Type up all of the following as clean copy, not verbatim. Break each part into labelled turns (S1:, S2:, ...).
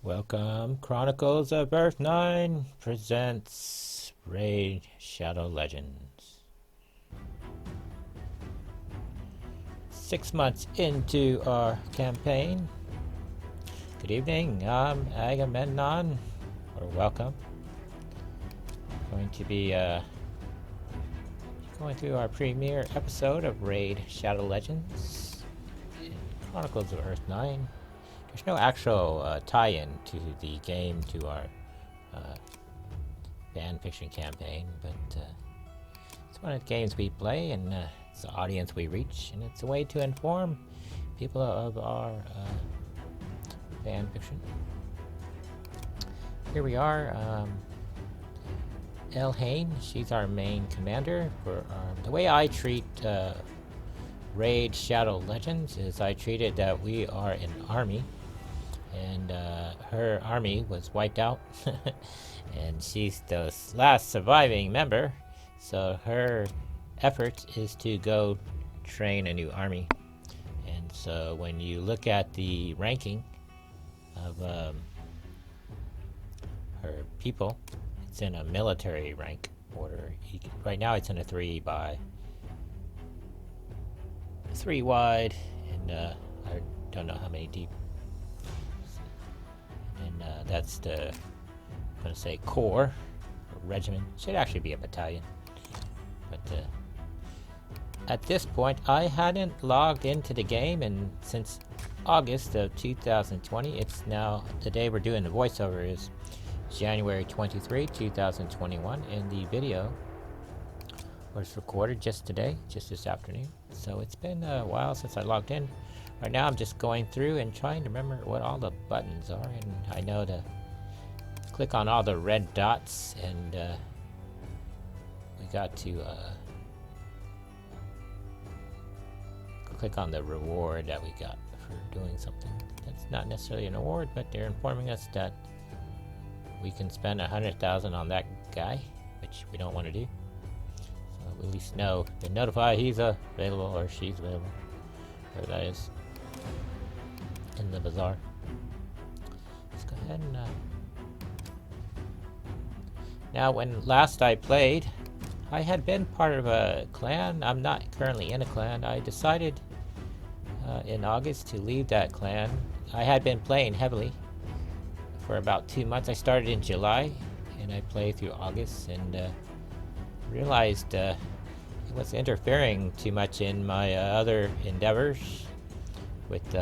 S1: Welcome. Chronicles of Earth Nine presents Raid Shadow Legends. 6 months into our campaign. Good evening, I'm Agamemnon, or welcome. Going to be going through our premiere episode of Raid Shadow Legends in Chronicles of Earth 9. There's no actual tie-in to the game, to our fan fiction campaign, but it's one of the games we play, and it's the audience we reach, and it's a way to inform people of our fan fiction. Here we are. El Hain, she's our main commander. For the way I treat Raid Shadow Legends is I treat it that we are an army, and her army was wiped out and she's the last surviving member, so her effort is to go train a new army. And so when you look at the ranking of her people, it's in a military rank order. Right now it's in a 3 wide, and I don't know how many deep. And that's the, I'm going to say, corps, or regiment. Should actually be a battalion. But at this point, I hadn't logged into the game, and since August of 2020, it's now, the day we're doing the voiceover is January 23, 2021, and the video was recorded just today, just this afternoon. So it's been a while since I logged in. Right now I'm just going through and trying to remember what all the buttons are, and I know to click on all the red dots, and we got to click on the reward that we got for doing something. That's not necessarily an award, but they're informing us that we can spend 100,000 on that guy, which we don't want to do. So we at least know, they notify he's available or she's available, where that is in the bazaar. Let's go ahead and now, when last I played, I had been part of a clan. I'm not currently in a clan. I decided in August to leave that clan. I had been playing heavily for about 2 months. I started in July and I played through August, and realized it was interfering too much in my other endeavors with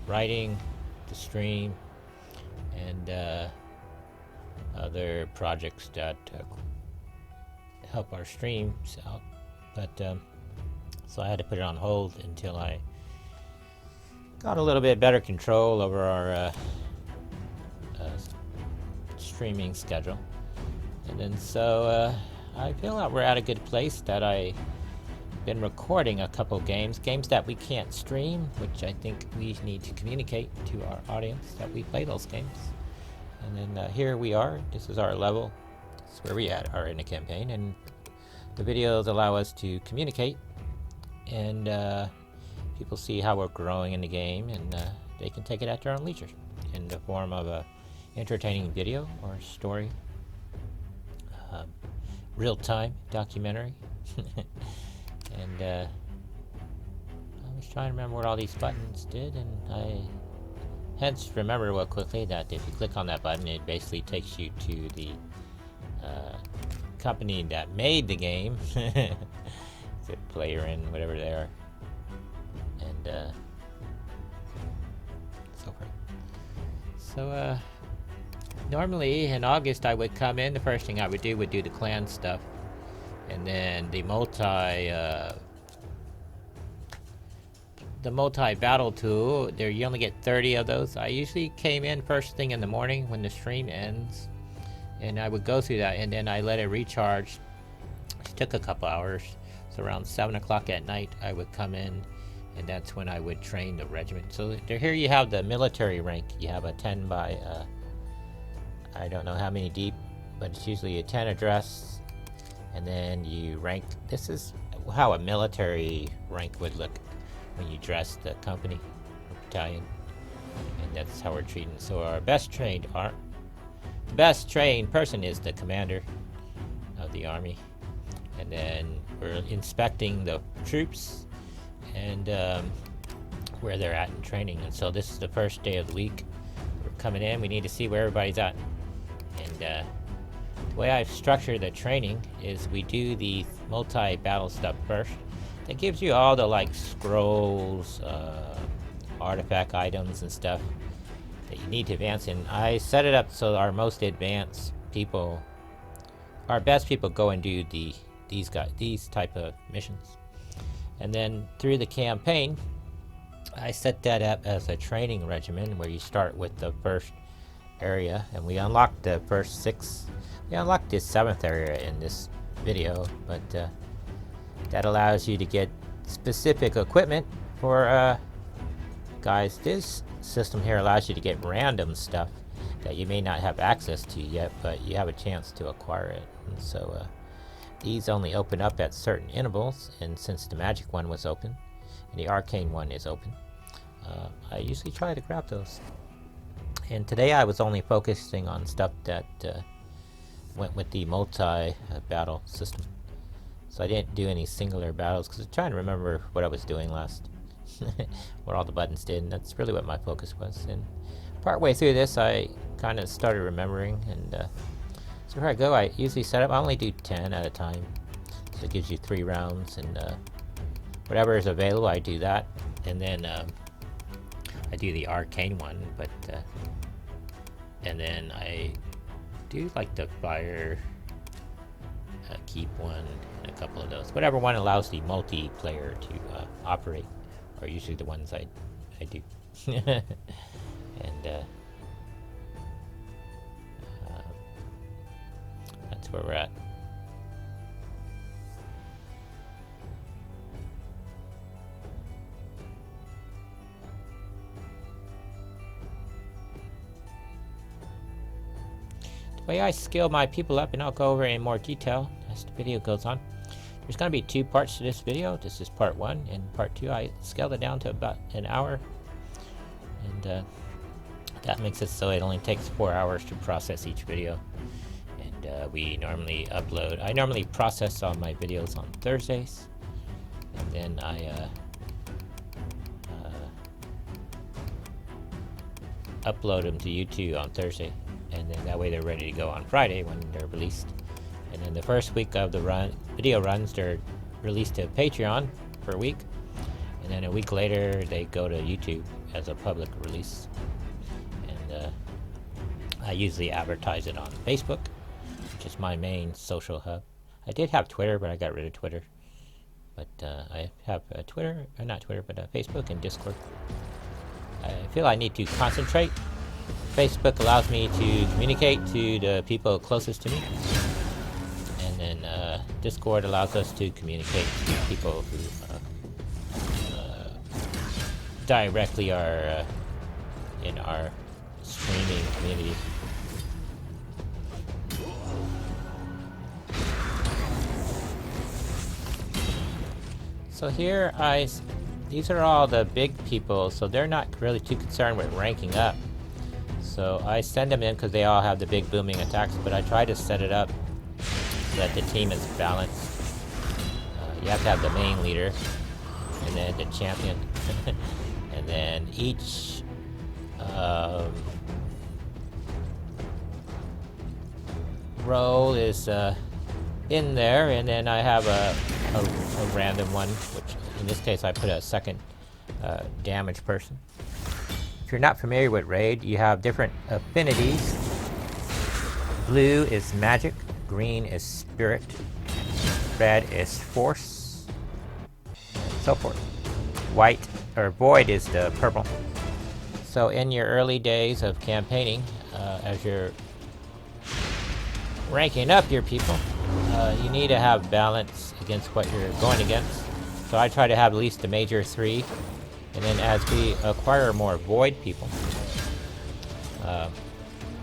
S1: writing, the stream, and other projects that help our streams out. But so I had to put it on hold until I got a little bit better control over our streaming schedule. And then so I feel that we're at a good place, that I've been recording a couple games that we can't stream, which I think we need to communicate to our audience that we play those games. And then here we are. This is our level. This is where we are in the campaign, and the videos allow us to communicate, and people see how we're growing in the game, and they can take it at their own leisure in the form of a entertaining video or story, real-time documentary. And I was trying to remember what all these buttons did, and I hence remember real quickly that if you click on that button, it basically takes you to the company that made the game. Is it Player In, whatever they are, and so forth. So normally in August I would come in, the first thing I would do the clan stuff, and then the multi-battle tool, there you only get 30 of those. I usually came in first thing in the morning when the stream ends, and I would go through that, and then I let it recharge. It took a couple hours, so around 7 o'clock at night I would come in, and that's when I would train the regiment. So here you have the military rank. You have a 10 by I don't know how many deep, but it's usually a 10 address, and then you rank. This is how a military rank would look when you dress the company or battalion. and that's how we're treating. So our best trained person is the commander of the army, and then we're inspecting the troops and where they're at in training. And so this is the first day of the week. We're coming in. We need to see where everybody's at. And the way I've structured the training is we do the multi-battle stuff first. That gives you all the like scrolls, artifact items and stuff that you need to advance in. I set it up so our most advanced people, our best people, go and do these type of missions. And then through the campaign, I set that up as a training regimen where you start with the first area, and we unlocked the first 6. We unlocked this 7th area in this video, but that allows you to get specific equipment for guys. This system here allows you to get random stuff that you may not have access to yet, but you have a chance to acquire it. And so these only open up at certain intervals, and since the magic one was open and the arcane one is open, I usually try to grab those. And today I was only focusing on stuff that went with the multi-battle system. So I didn't do any singular battles because I was trying to remember what I was doing last. What all the buttons did, and that's really what my focus was. And partway through this I kind of started remembering, and so here I go. I usually set up, I only do 10 at a time, so it gives you 3 rounds, and whatever is available I do that. And then I do the arcane one, but and then I do like the fire keep one and a couple of those. Whatever one allows the multiplayer to operate are usually the ones I do. And that's where we're at. The way I scale my people up, and I'll go over in more detail as the video goes on. There's going to be 2 parts to this video. This is part 1, and part 2 I scaled it down to about an hour, and that makes it so it only takes 4 hours to process each video. And we normally upload, I normally process all my videos on Thursdays, and then I upload them to YouTube on Thursday, and then that way they're ready to go on Friday when they're released. And then the first week of the video runs, they're released to Patreon for a week, and then a week later they go to YouTube as a public release. And I usually advertise it on Facebook, which is my main social hub. I did have Twitter, but I got rid of Twitter. But I have Twitter, or not Twitter, but Facebook and Discord. I feel I need to concentrate. Facebook allows me to communicate to the people closest to me, and then Discord allows us to communicate to people who directly are in our streaming community. So here these are all the big people, so they're not really too concerned with ranking up. So I send them in because they all have the big booming attacks, but I try to set it up so that the team is balanced. You have to have the main leader, and then the champion, and then each role is in there, and then I have a random one, which in this case I put a second damage person. If you're not familiar with Raid, you have different affinities. Blue is magic, green is spirit, red is force, and so forth. White or void is the purple. So in your early days of campaigning, as you're ranking up your people, you need to have balance against what you're going against. So I try to have at least the major 3. And then as we acquire more void people,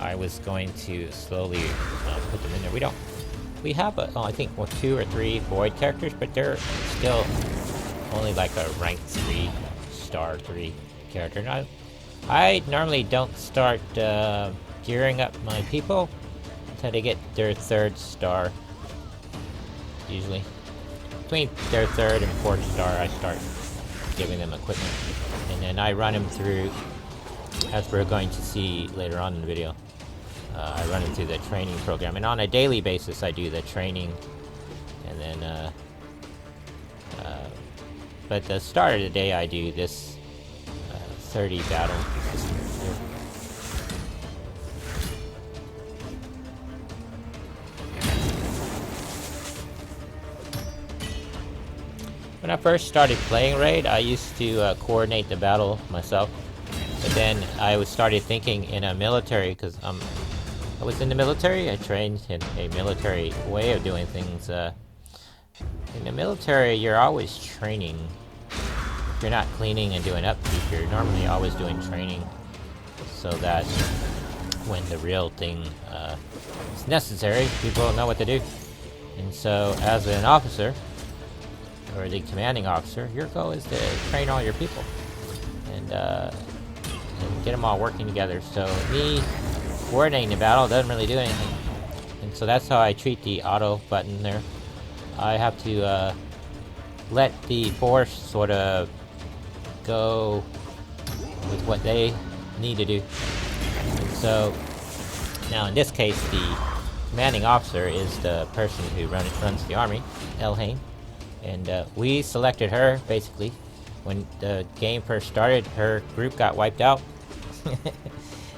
S1: I was going to slowly put them in there. We have I think 2 or 3 void characters, but they're still only like a rank 3, star 3 character. And I normally don't start gearing up my people until they get their 3rd star. Usually. Between their 3rd and 4th star, I start giving them equipment. And then I run them through, as we're going to see later on in the video, I run them through the training program. And on a daily basis, I do the training. And then, but at the start of the day, I do this 30 battle system here. When I first started playing Raid, I used to coordinate the battle myself. But then I started thinking in a military, because I was in the military. I trained in a military way of doing things. In the military, you're always training. If you're not cleaning and doing upkeep, you're normally always doing training, so that when the real thing is necessary, people know what to do. And so, as an officer, or the commanding officer, your goal is to train all your people and get them all working together. So me coordinating the battle doesn't really do anything, and so that's how I treat the auto button there. I have to let the force sort of go with what they need to do. And so now in this case, the commanding officer is the person who runs the army, Elhain. And we selected her, basically. When the game first started, her group got wiped out.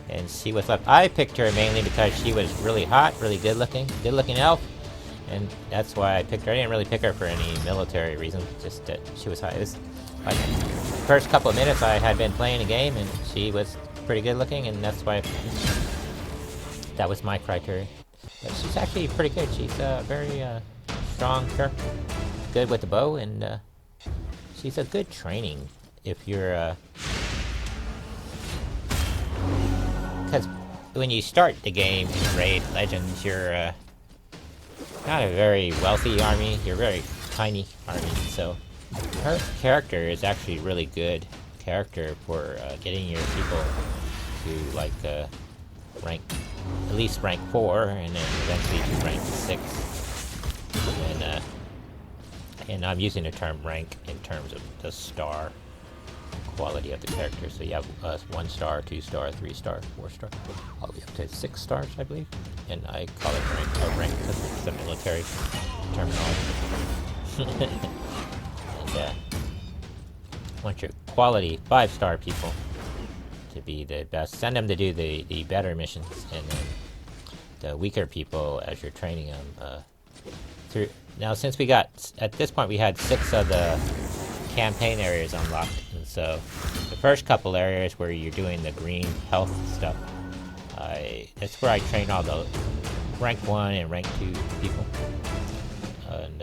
S1: And she was left. I picked her mainly because she was really hot, really good looking elf. And that's why I picked her. I didn't really pick her for any military reason, just that she was hot. It was like the first couple of minutes I had been playing the game, and she was pretty good looking, and that's why that was my criteria. But she's actually pretty good. She's a very strong character. Good with the bow, and she's a good training if you're because when you start the game in Raid Legends, you're not a very wealthy army, you're a very tiny army, so her character is actually really good character for getting your people to like rank, at least rank 4, and then eventually to rank 6. And I'm using the term rank in terms of the star quality of the character. So you have 1 star, 2 star, 3 star, 4 star, all the way up to 6 stars, I believe. And I call it rank because it's the military terminology. And want your quality 5-star people to be the best. Send them to do the better missions, and then the weaker people, as you're training them through. Now, since we got, at this point, we had 6 of the campaign areas unlocked, and so the first couple areas where you're doing the green health stuff, that's where I train all the rank 1 and rank 2 people. And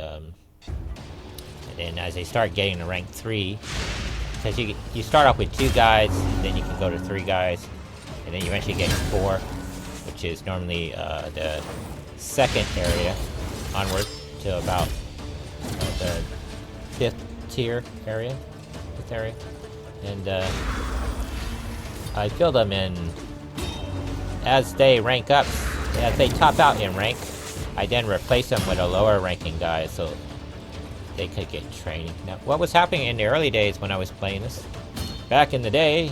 S1: then as they start getting to rank 3, because you start off with 2 guys, then you can go to 3 guys, and then you eventually get to 4, which is normally the second area onward to about the 5th tier area, and I fill them in as they rank up. As they top out in rank, I then replace them with a lower ranking guy so they could get training. Now, what was happening in the early days when I was playing this, back in the day,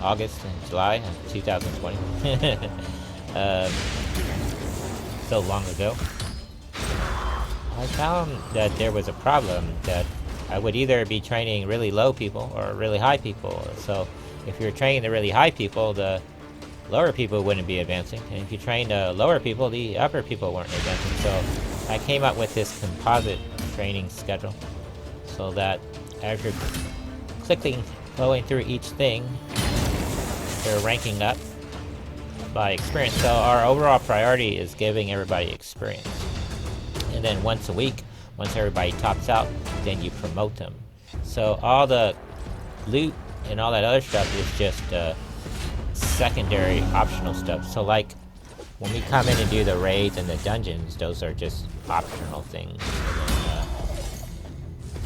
S1: August and July of 2020, so long ago, I found that there was a problem that I would either be training really low people or really high people. So if you're training the really high people, the lower people wouldn't be advancing. And if you train the lower people, the upper people weren't advancing. So I came up with this composite training schedule so that as you're going through each thing, they're ranking up by experience. So our overall priority is giving everybody experience. And then once a week, once everybody tops out, then you promote them. So all the loot and all that other stuff is just secondary optional stuff. So like when we come in and do the raids and the dungeons, those are just optional things. And then,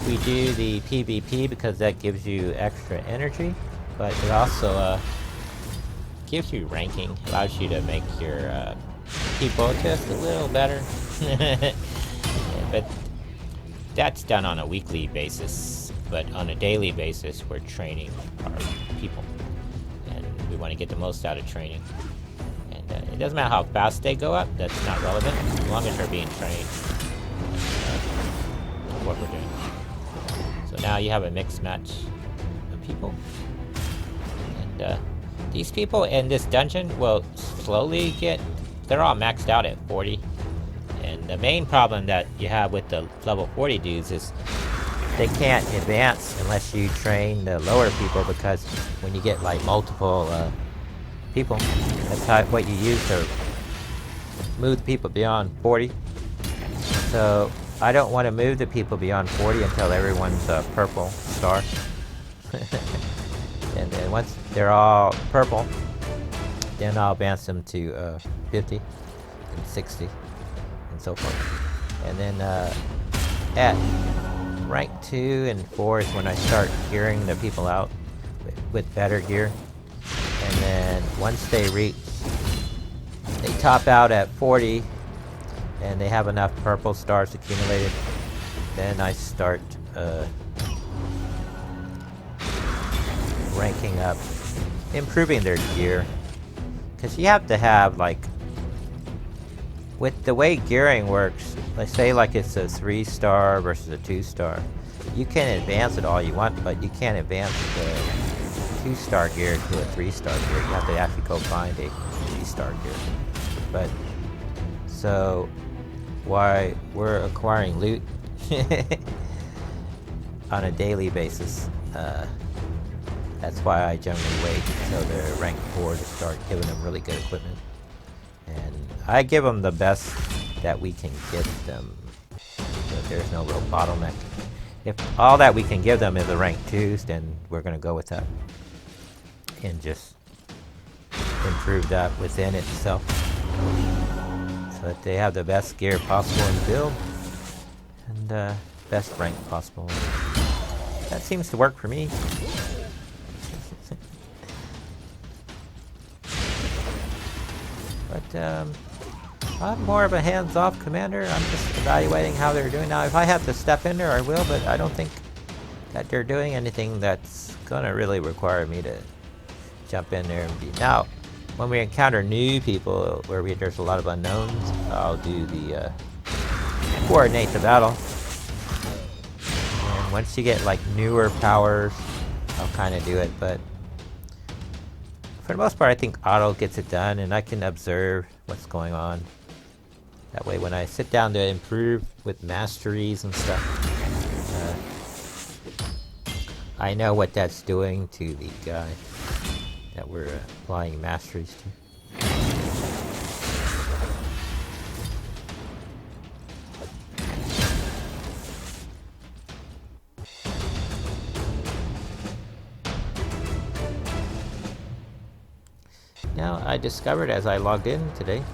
S1: we do the PvP because that gives you extra energy, but it also gives you ranking, allows you to make your people just a little better. But that's done on a weekly basis. But on a daily basis, we're training our people, and we want to get the most out of training. And it doesn't matter how fast they go up; that's not relevant as long as they're being trained. What we're doing. So now you have a mixed match of people, and these people in this dungeon will slowly get. They're all maxed out at 40, and the main problem that you have with the level 40 dudes is they can't advance unless you train the lower people, because when you get like multiple people, that's what you use to move the people beyond 40. So I don't want to move the people beyond 40 until everyone's a purple star. And then once they're all purple, then I'll advance them to 50 and 60 and so forth. And then at rank 2 and 4 is when I start gearing the people out with better gear. And then once they top out at 40 and they have enough purple stars accumulated, then I start ranking up, improving their gear. Because you have to have, like, with the way gearing works, let's say like it's a 3-star versus a 2-star. You can advance it all you want, but you can't advance the 2-star gear to a 3-star gear. You have to actually go find a 3-star gear. But, so, why we're acquiring loot on a daily basis, that's why I generally wait until they're rank 4 to start giving them really good equipment. And I give them the best that we can give them, so there's no real bottleneck. If all that we can give them is a rank 2s, then we're going to go with that and just improve that within itself, so that they have the best gear possible in the build and best rank possible. That seems to work for me. But I'm more of a hands-off commander. I'm just evaluating how they're doing. Now, if I have to step in there, I will, but I don't think that they're doing anything that's gonna really require me to jump in there and be... Now, when we encounter new people where there's a lot of unknowns, I'll do the coordinate the battle. And once you get like newer powers, I'll kind of do it, but for the most part, I think auto gets it done, and I can observe what's going on. That way, when I sit down to improve with masteries and stuff, I know what that's doing to the guy that we're applying masteries to. Now, I discovered as I logged in today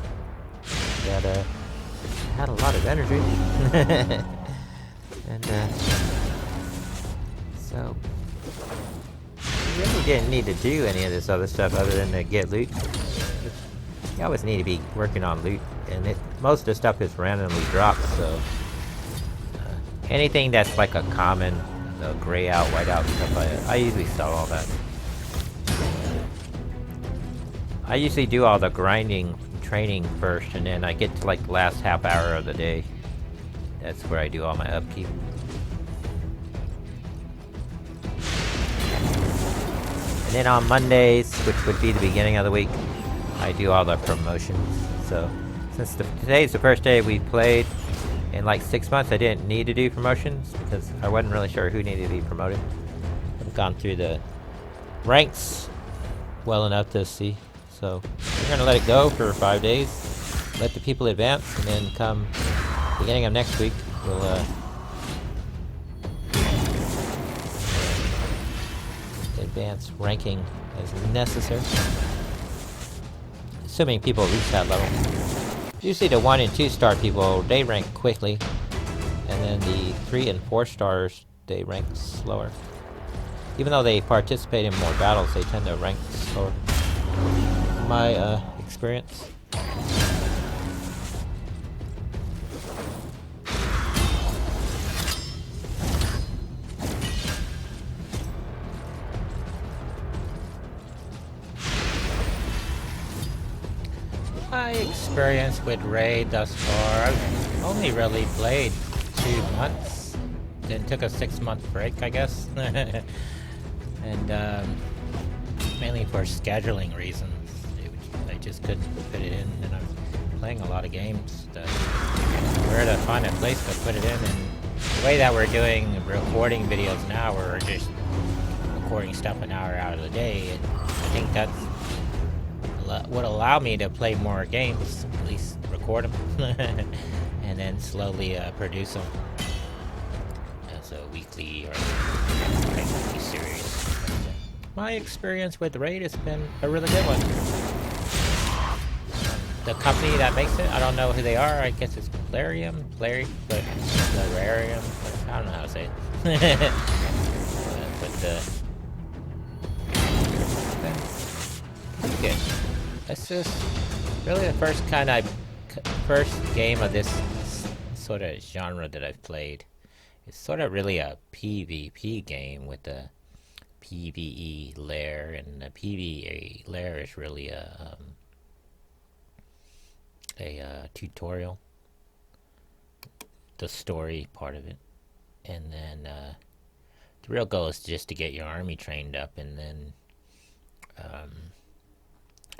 S1: that I had a lot of energy. And so you really didn't need to do any of this other stuff other than to get loot. You always need to be working on loot, and most of the stuff is randomly dropped, so anything that's like a common, gray out, white out stuff, I usually sell all that. I usually do all the grinding training first, and then I get to like the last half hour of the day. That's where I do all my upkeep. And then on Mondays, which would be the beginning of the week, I do all the promotions. So since today's the first day we played in like 6 months, I didn't need to do promotions because I wasn't really sure who needed to be promoted. I've gone through the ranks well enough to see. So we're going to let it go for 5 days, let the people advance, and then come beginning of next week, we'll advance ranking as necessary. Assuming people reach that level. Usually the 1 and 2-star people, they rank quickly, and then the 3 and 4 stars, they rank slower. Even though they participate in more battles, they tend to rank slower. my experience. My experience with Raid thus far, I've only really played 2 months. Then took a 6-month break, I guess. And mainly for scheduling reasons. I just couldn't fit it in, and I'm playing a lot of games. Where to find a place to put it in, and the way that we're doing recording videos now, we're just recording stuff an hour out of the day, and I think that's would allow me to play more games, at least record them, and then slowly produce them as a weekly or bi-weekly series. My experience with Raid has been a really good one. The company that makes it, I don't know who they are. I guess it's Plarium, but Plarium. I don't know how to say it. Pretty good. This is really the first game of this sort of genre that I've played. It's sort of really a PvP game with a PvE layer, and the PvE layer is really a tutorial, the story part of it, and then the real goal is just to get your army trained up, and then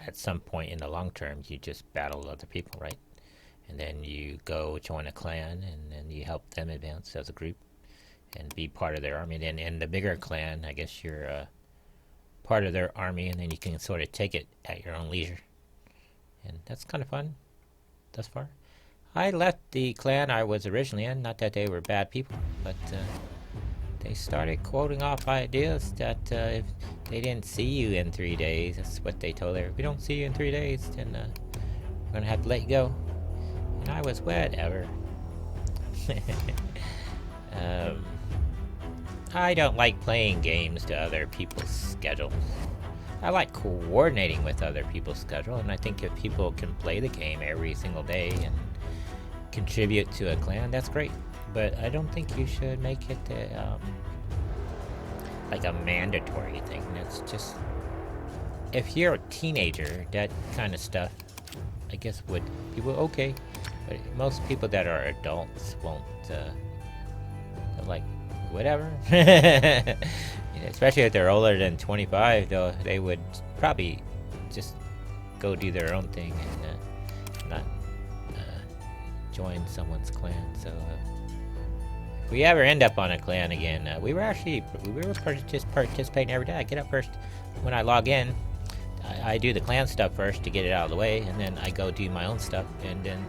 S1: at some point in the long term you just battle other people, right? And then you go join a clan, and then you help them advance as a group and be part of their army. Then in the bigger clan, I guess you're part of their army, and then you can sort of take it at your own leisure, and that's kind of fun thus far. I left the clan I was originally in, not that they were bad people, but they started quoting off ideas that if they didn't see you in 3 days, that's what they told her. If we don't see you in 3 days, then we're gonna have to let you go. And I was whatever. I don't like playing games to other people's schedules. I like coordinating with other people's schedule, and I think if people can play the game every single day and contribute to a clan, that's great. But I don't think you should make it like a mandatory thing. It's just, if you're a teenager, that kind of stuff, I guess would people okay. But most people that are adults won't. They're like, whatever. Especially if they're older than 25, though, they would probably just go do their own thing and not join someone's clan. So if we ever end up on a clan again, we were just participating every day. I get up first when I log in. I do the clan stuff first to get it out of the way, and then I go do my own stuff, and then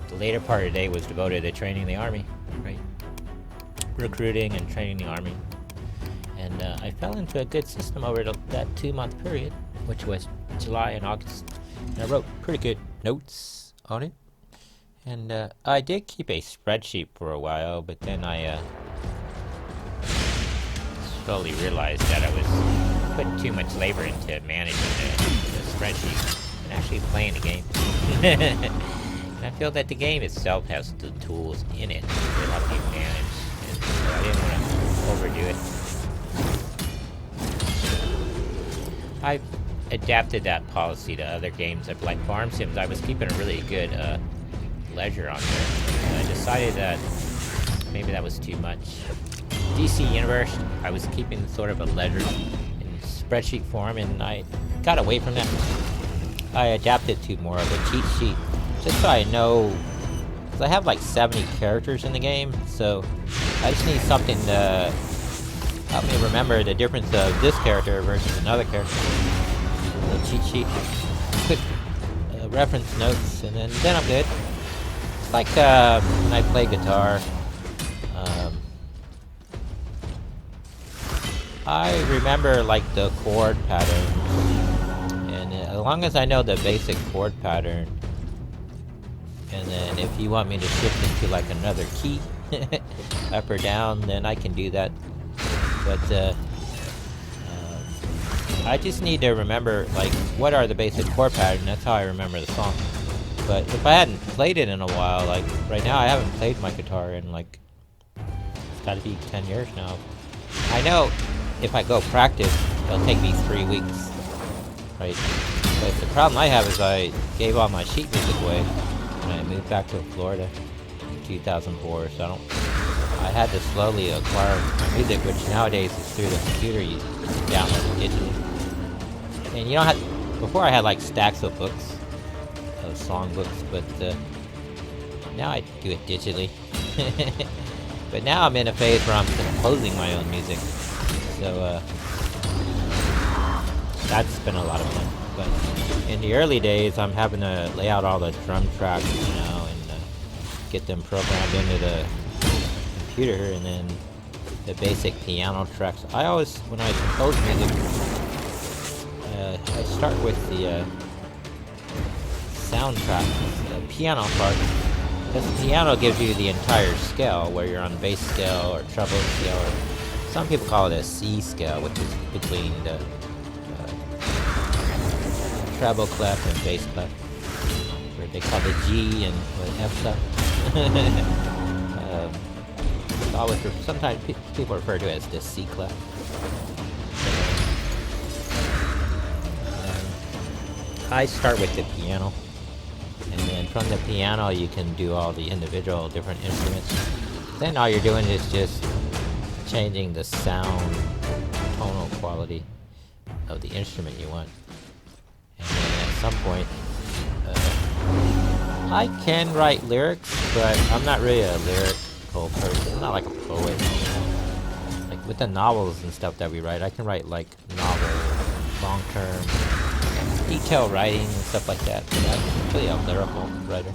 S1: the later part of the day was devoted to training the army, right? Recruiting and training the army. And I fell into a good system over that 2-month period, which was July and August. And I wrote pretty good notes on it. And I did keep a spreadsheet for a while, but then I slowly realized that I was putting too much labor into managing the spreadsheet and actually playing the game. And I feel that the game itself has the tools in it to help you manage, and so I didn't want to overdo it. I've adapted that policy to other games. Like Farm Sims, I was keeping a really good ledger on there. And I decided that maybe that was too much. DC Universe, I was keeping sort of a ledger in spreadsheet form, and I got away from that. I adapted to more of a cheat sheet, just so I know, because I have like 70 characters in the game, so I just need something to help me remember the difference of this character versus another character. A cheat sheet, quick reference notes, and then I'm good. It's like when I play guitar, I remember like the chord pattern, and as long as I know the basic chord pattern, and then if you want me to shift into like another key, up or down, then I can do that. But I just need to remember, like, what are the basic chord patterns. That's how I remember the song. But if I hadn't played it in a while, like, right now I haven't played my guitar in, like, it's gotta be 10 years now. I know if I go practice, it'll take me 3 weeks, right? But the problem I have is I gave all my sheet music away when I moved back to Florida in 2004, so I had to slowly acquire my music, which nowadays is through the computer. You download it digitally. And you don't have, before I had like stacks of books, of song books, but now I do it digitally. But now I'm in a phase where I'm composing my own music, so that's been a lot of fun. But in the early days, I'm having to lay out all the drum tracks, you know, and get them programmed into the computer, and then the basic piano tracks. I always, when I compose music, I start with the soundtrack, the piano part, because the piano gives you the entire scale, where you're on bass scale or treble scale, or some people call it a C scale, which is between the treble clef and bass clef, where they call the G and the F stuff. It's always, sometimes people refer to it as the C clef. I start with the piano, and then from the piano you can do all the individual different instruments. Then all you're doing is just changing the sound, tonal quality of the instrument you want. And then at some point, I can write lyrics, but I'm not really a lyrical person. I'm not like a poet. Like with the novels and stuff that we write, I can write like novels, long-term, detailed writing and stuff like that. But I'm really a lyrical writer.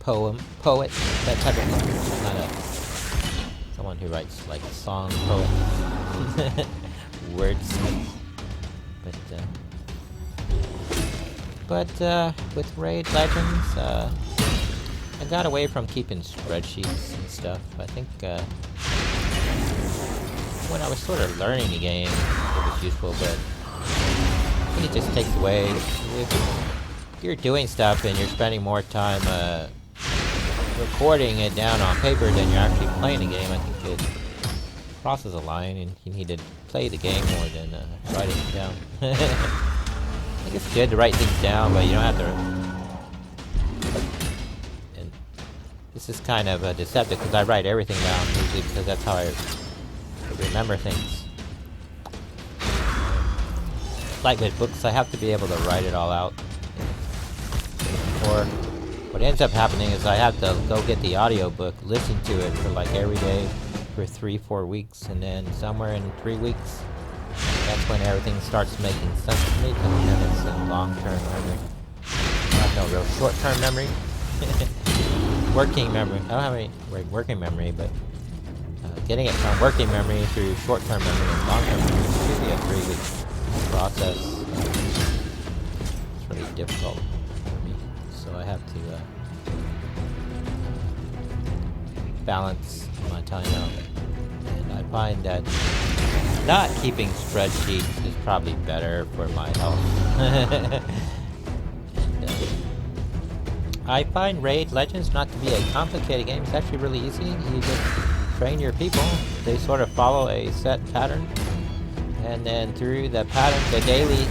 S1: Poet, that type of thing. Not someone who writes like song poet, wordsmith. But with Raid Legends, I got away from keeping spreadsheets and stuff. I think when I was sort of learning the game, it was useful, but I think it just takes away. If you're doing stuff and you're spending more time recording it down on paper than you're actually playing the game, I think it crosses a line, and you need to play the game more than writing it down. I think it's good to write things down, but you don't have to. And this is kind of deceptive, because I write everything down usually, because that's how I remember things. Like with books, I have to be able to write it all out. Or what ends up happening is I have to go get the audiobook, listen to it for like every day for 3-4 weeks, and then somewhere in 3 weeks, that's when everything starts making sense to me, because then it's in long-term memory. I have no real short-term memory. Working memory. I don't have any working memory, but getting it from working memory through short-term memory and long-term memory is usually a 3-week process. It's really difficult for me, so I have to balance my time out. And I find that not keeping spreadsheets is probably better for my health. And, I find Raid Legends not to be a complicated game. It's actually really easy. You just train your people. They sort of follow a set pattern, and then through the pattern, the daily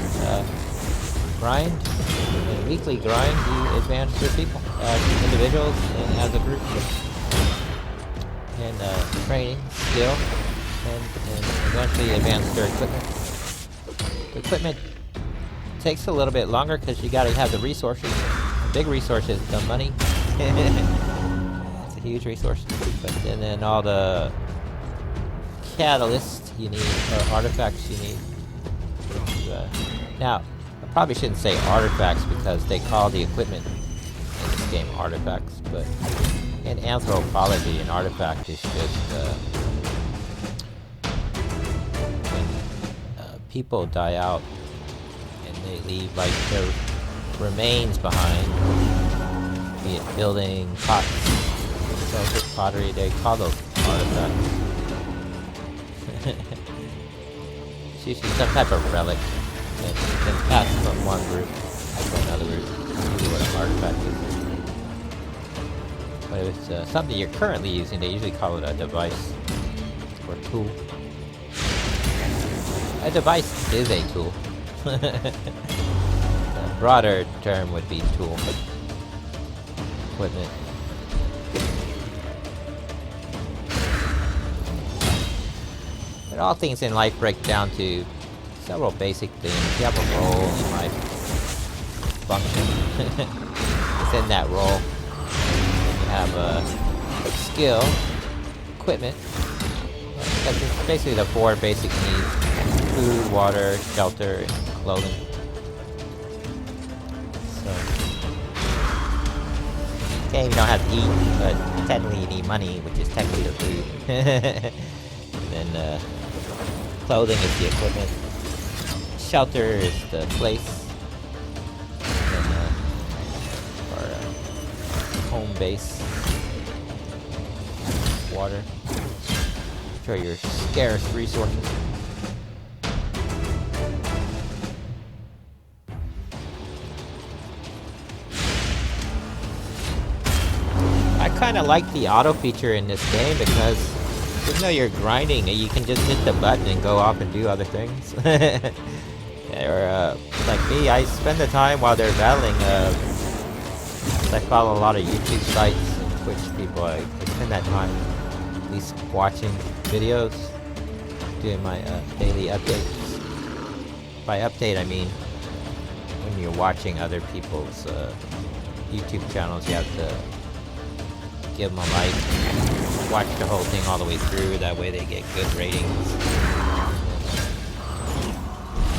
S1: grind and weekly grind, you advance your people as individuals and as a group. And training, skill, and eventually advance their equipment. The equipment takes a little bit longer because you got to have the resources. The big resource is the money. It's a huge resource. But then all the catalysts you need, or artifacts you need. Now, I probably shouldn't say artifacts, because they call the equipment in this game artifacts, but in anthropology, an artifact is just when people die out and they leave like their remains behind, be it building, pots, pottery, they call those artifacts. It's usually some type of relic that can pass from one route to another route. Usually what an artifact is. But if it's something you're currently using, they usually call it a device or tool. A device is a tool. The broader term would be tool. Equipment. But all things in life break down to several basic things. You have a role in life. Function. Within that role, you have a skill, equipment. That's basically the four basic needs: food, water, shelter, and clothing. So, okay, you don't have to eat, but technically you need money, which is technically the food. And then clothing is the equipment. Shelter is the place. And then our home base. Water. Which are your scarce resources. I kind of like the auto feature in this game because even though you're grinding, you can just hit the button and go off and do other things. Or, like me, I spend the time while they're battling. I follow a lot of YouTube sites and Twitch people. I spend that time at least watching videos, doing my daily updates. By update, I mean when you're watching other people's YouTube channels, you have to give them a like, watch the whole thing all the way through, that way they get good ratings.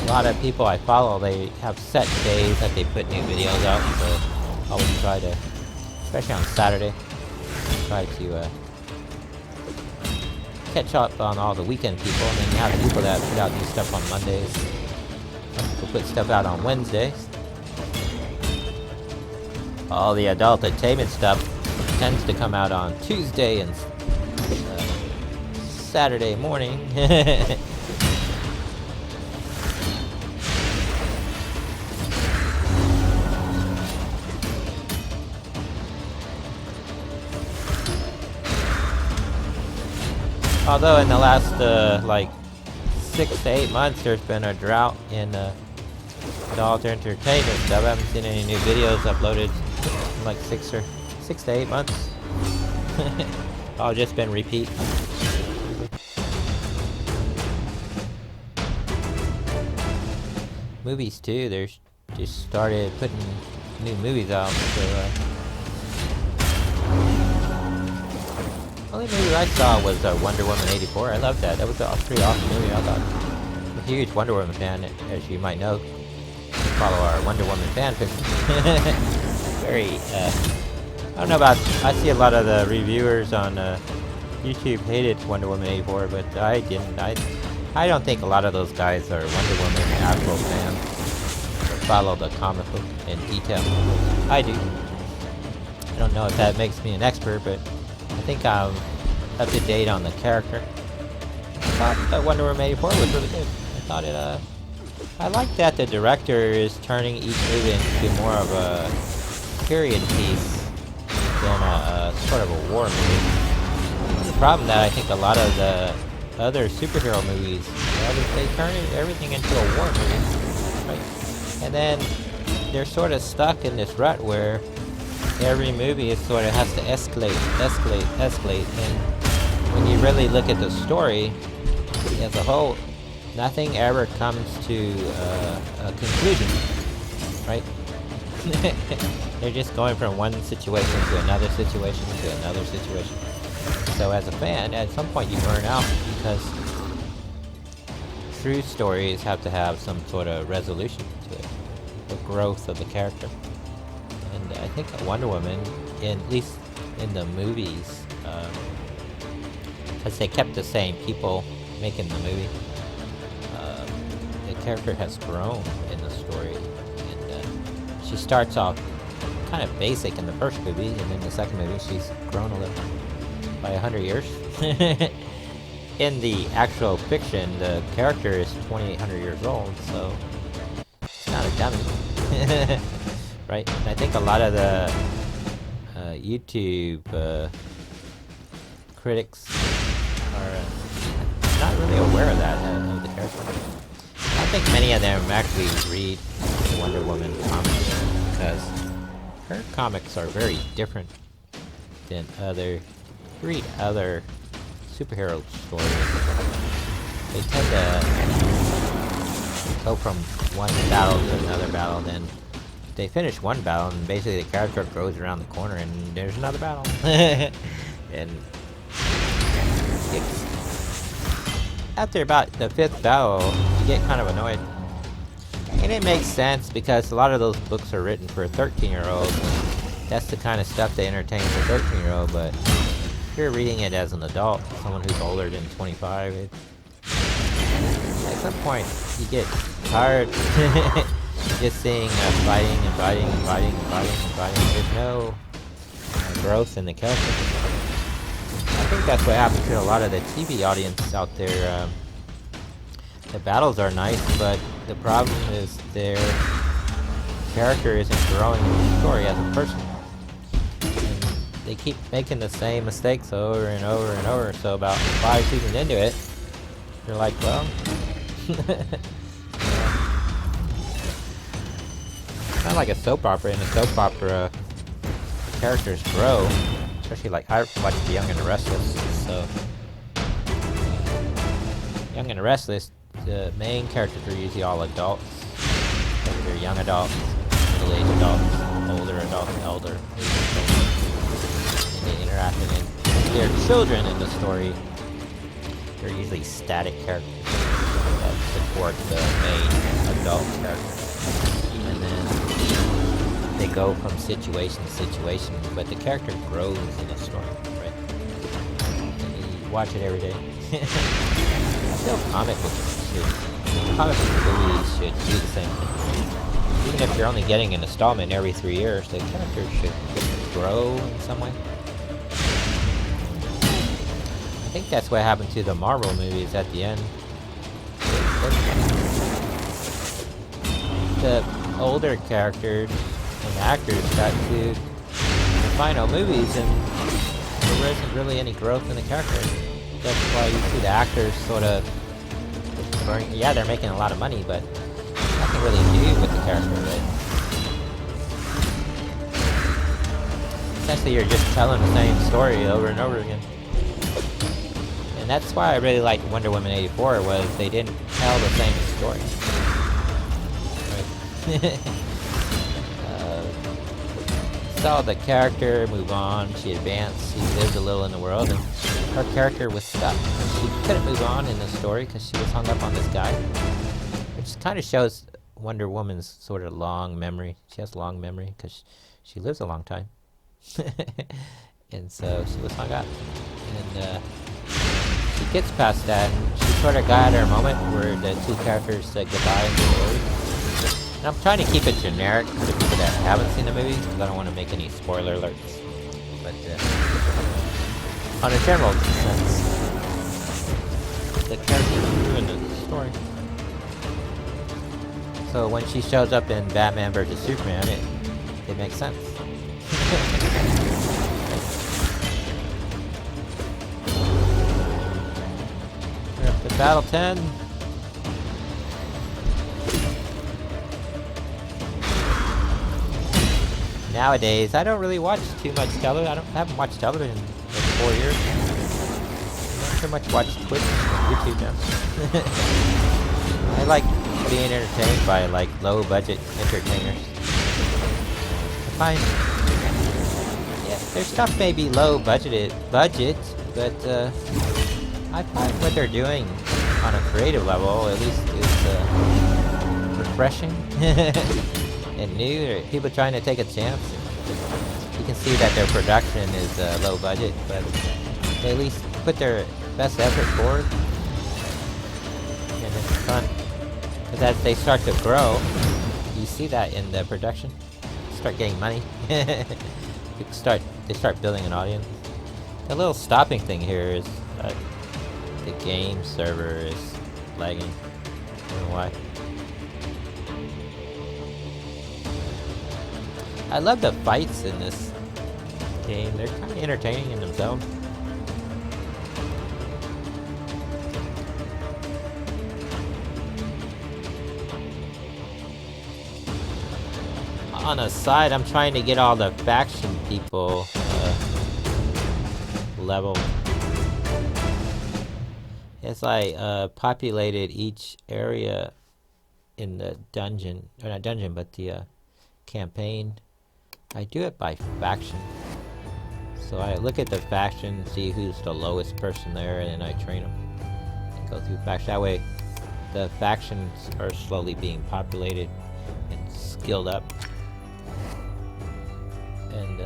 S1: A lot of people I follow, they have set days that they put new videos out, so I always try to, especially on Saturday, try to catch up on all the weekend people, and then you have people that put out new stuff on Mondays. Some people put stuff out on Wednesdays. All the adult entertainment stuff tends to come out on Tuesday and Saturday morning. Although in the last like 6 to 8 months, there's been a drought in adult entertainment stuff. I haven't seen any new videos uploaded in like 6 to 8 months. All just been repeat. Movies too. They're just started putting new movies out. So only movie I saw was Wonder Woman '84. I loved that. That was a pretty awesome movie. I thought. I'm a huge Wonder Woman fan, as you might know. Follow our Wonder Woman fan fiction. Very. I don't know about. I see a lot of the reviewers on YouTube hated Wonder Woman '84, but I didn't. I don't think a lot of those guys are Wonder Woman actual fans that follow the comic book in detail. I do. I don't know if that makes me an expert, but I think I'm up to date on the character. I thought that Wonder Woman '84 was really good. I thought it. I like that the director is turning each movie into more of a period piece than a sort of a war movie. The problem that I think a lot of the other superhero movies, they turn everything into a war movie, right? And then they're sort of stuck in this rut where every movie is sort of has to escalate, and when you really look at the story as a whole, nothing ever comes to a conclusion, right? They're just going from one situation to another situation to another situation. So as a fan, at some point you burn out because true stories have to have some sort of resolution to it, the growth of the character. And I think Wonder Woman, at least in the movies, because they kept the same people making the movie, the character has grown in the story. And she starts off kind of basic in the first movie, and in the second movie she's grown a little. By 100 years. in the actual fiction, the character is 2,800 years old, so it's not a dummy. Right? And I think a lot of the YouTube critics are not really aware of that, of the character. I think many of them actually read Wonder Woman comics because her comics are very different than read other superhero stories. They tend to go from one battle to another battle, then they finish one battle and basically the character grows around the corner and there's another battle. And after about the 5th battle, you get kind of annoyed. And it makes sense because a lot of those books are written for 13-year-olds. That's the kind of stuff that entertains a 13-year-old, but if you're reading it as an adult, someone who's older than 25, at some point you get tired just seeing fighting and fighting and fighting and fighting and fighting. There's no growth in the character. I think that's what happens to a lot of the TV audience out there. The battles are nice, but the problem is their character isn't growing in the story as a person. And they keep making the same mistakes over and over and over, so about 5 seasons into it, you're like, well... It's not like a soap opera. In a soap opera, characters grow. Especially like I watched Young and the Restless. So Young and the Restless, the main characters are usually all adults. Whether they're young adults, middle-aged adults, older adults, elder. And they interact with their children in the story. They're usually static characters that support the main adult character. And then they go from situation to situation, but the character grows in the story, right? And you watch it every day. Still, comic books movies should do the same thing. Even if you're only getting an installment every 3 years, the character should grow in some way. I think that's what happened to the Marvel movies at the end. The older characters and actors got to the final movies and there wasn't really any growth in the character. That's why you see the actors sort of... Yeah, they're making a lot of money, but nothing really new with the character, right? Essentially, you're just telling the same story over and over again. And that's why I really liked Wonder Woman 84, was they didn't tell the same story. Right? Saw the character move on, she advanced, she lived a little in the world, and her character was stuck. She couldn't move on in the story because she was hung up on this guy. Which kind of shows Wonder Woman's sort of long memory. She has long memory because she lives a long time. And so she was hung up. And she gets past that, and she sort of got her moment where the two characters said goodbye in the story. And I'm trying to keep it generic for the people that haven't seen the movie, because I don't want to make any spoiler alerts. But on a general sense, the characters grew in the story. So when she shows up in Batman vs. Superman, it makes sense. We're up to Battle 10. Nowadays, I don't really watch too much television. I haven't watched television in 4 years. I don't too much watch Twitch and YouTube now. I like being entertained by like low-budget entertainers. I find, yeah, their stuff may be low budget, but I find what they're doing on a creative level, at least, is refreshing. And new, people trying to take a chance. You can see that their production is low budget, but they at least put their best effort forward, and it's fun. Because as they start to grow, you see that in the production. Start getting money. They start building an audience. The little stopping thing here is The game server is lagging. I don't know why. I love the fights in this game. They're kind of entertaining in themselves. On a side, I'm trying to get all the faction people leveled. It's like populated each area in the dungeon, or not dungeon, but the campaign. I do it by faction. So I look at the faction, see who's the lowest person there, and then I train them. Go through faction. That way, the factions are slowly being populated and skilled up. And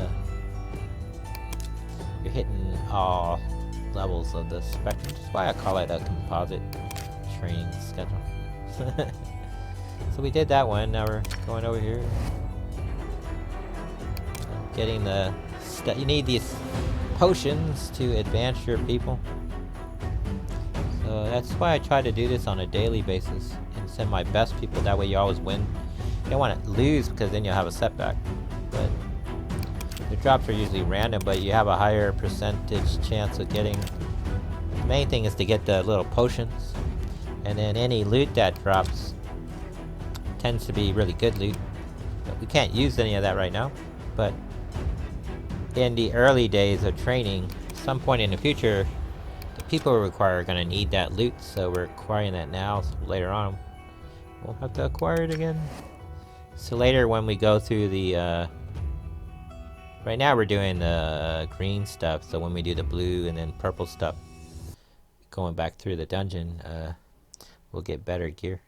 S1: you're hitting all levels of the spectrum. That's why I call it a composite training schedule. So we did that one. Now we're going over here. Getting the you need these potions to advance your people. So that's why I try to do this on a daily basis and send my best people. That way you always win. You don't want to lose because then you'll have a setback. But the drops are usually random, but you have a higher percentage chance of getting. The main thing is to get the little potions, and then any loot that drops tends to be really good loot. But we can't use any of that right now. But in the early days of training, some point in the future, the people we require are going to need that loot, so we're acquiring that now. So later on, we'll have to acquire it again. So later, when we go through the right now we're doing the green stuff, so when we do the blue and then purple stuff, going back through the dungeon, we'll get better gear.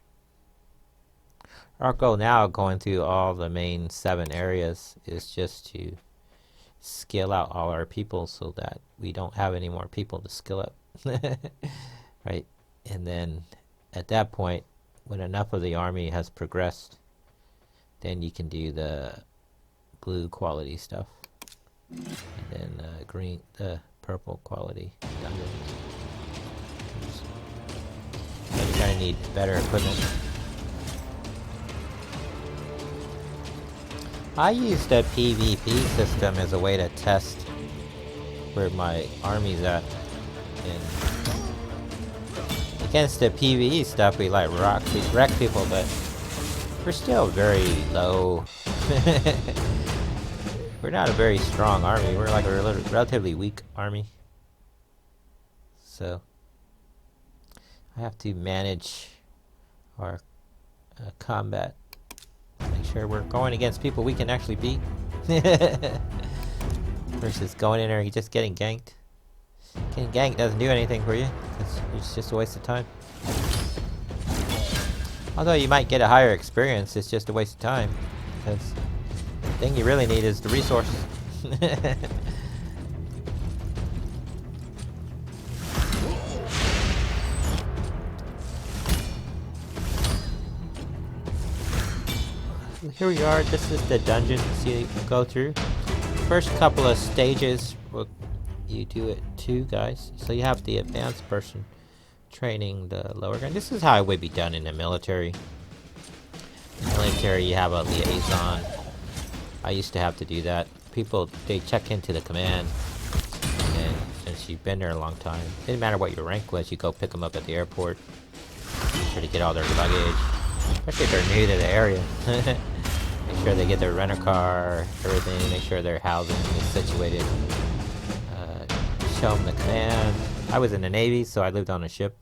S1: Our goal now, going through all the main 7 areas, is just to skill out all our people so that we don't have any more people to skill up. Right? And then at that point, when enough of the army has progressed, then you can do the blue quality stuff. And then green, the purple quality dungeons. So you kind of need better equipment. I use the PvP system as a way to test where my army's at. And against the PvE stuff, we like wreck people, but we're still very low. We're not a very strong army. We're like a relatively weak army. So I have to manage our combat. Make sure we're going against people we can actually beat. Versus going in there and just getting ganked. Getting ganked doesn't do anything for you. It's just a waste of time. Although you might get a higher experience, it's just a waste of time. Because the thing you really need is the resource. Here we are. This is the dungeon you go through. First couple of stages, you do it too, guys. So you have the advanced person training the lower guy. This is how it would be done in the military. In the military, you have a liaison. I used to have to do that. People, they check into the command, and since you've been there a long time, it didn't matter what your rank was, you go pick them up at the airport. Make sure to get all their luggage, especially if they're new to the area. Make sure they get their rent-a-car, everything. Make sure their housing is situated. Show them the command. I was in the Navy, so I lived on a ship.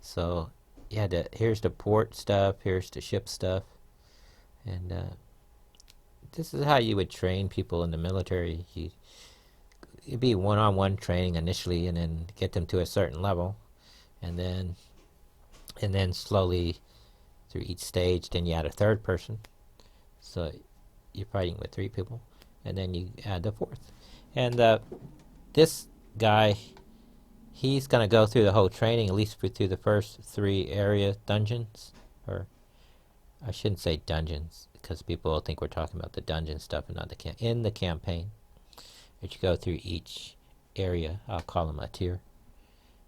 S1: So you had to. Here's the port stuff. Here's the ship stuff. And this is how you would train people in the military. It'd be one-on-one training initially, and then get them to a certain level, and then slowly through each stage. Then you add a third person. So you're fighting with 3 people, and then you add the 4th. And this guy, he's gonna go through the whole training, at least through the first 3 area dungeons, or I shouldn't say dungeons, because people will think we're talking about the dungeon stuff and not the in the campaign. But you go through each area, I'll call them a tier,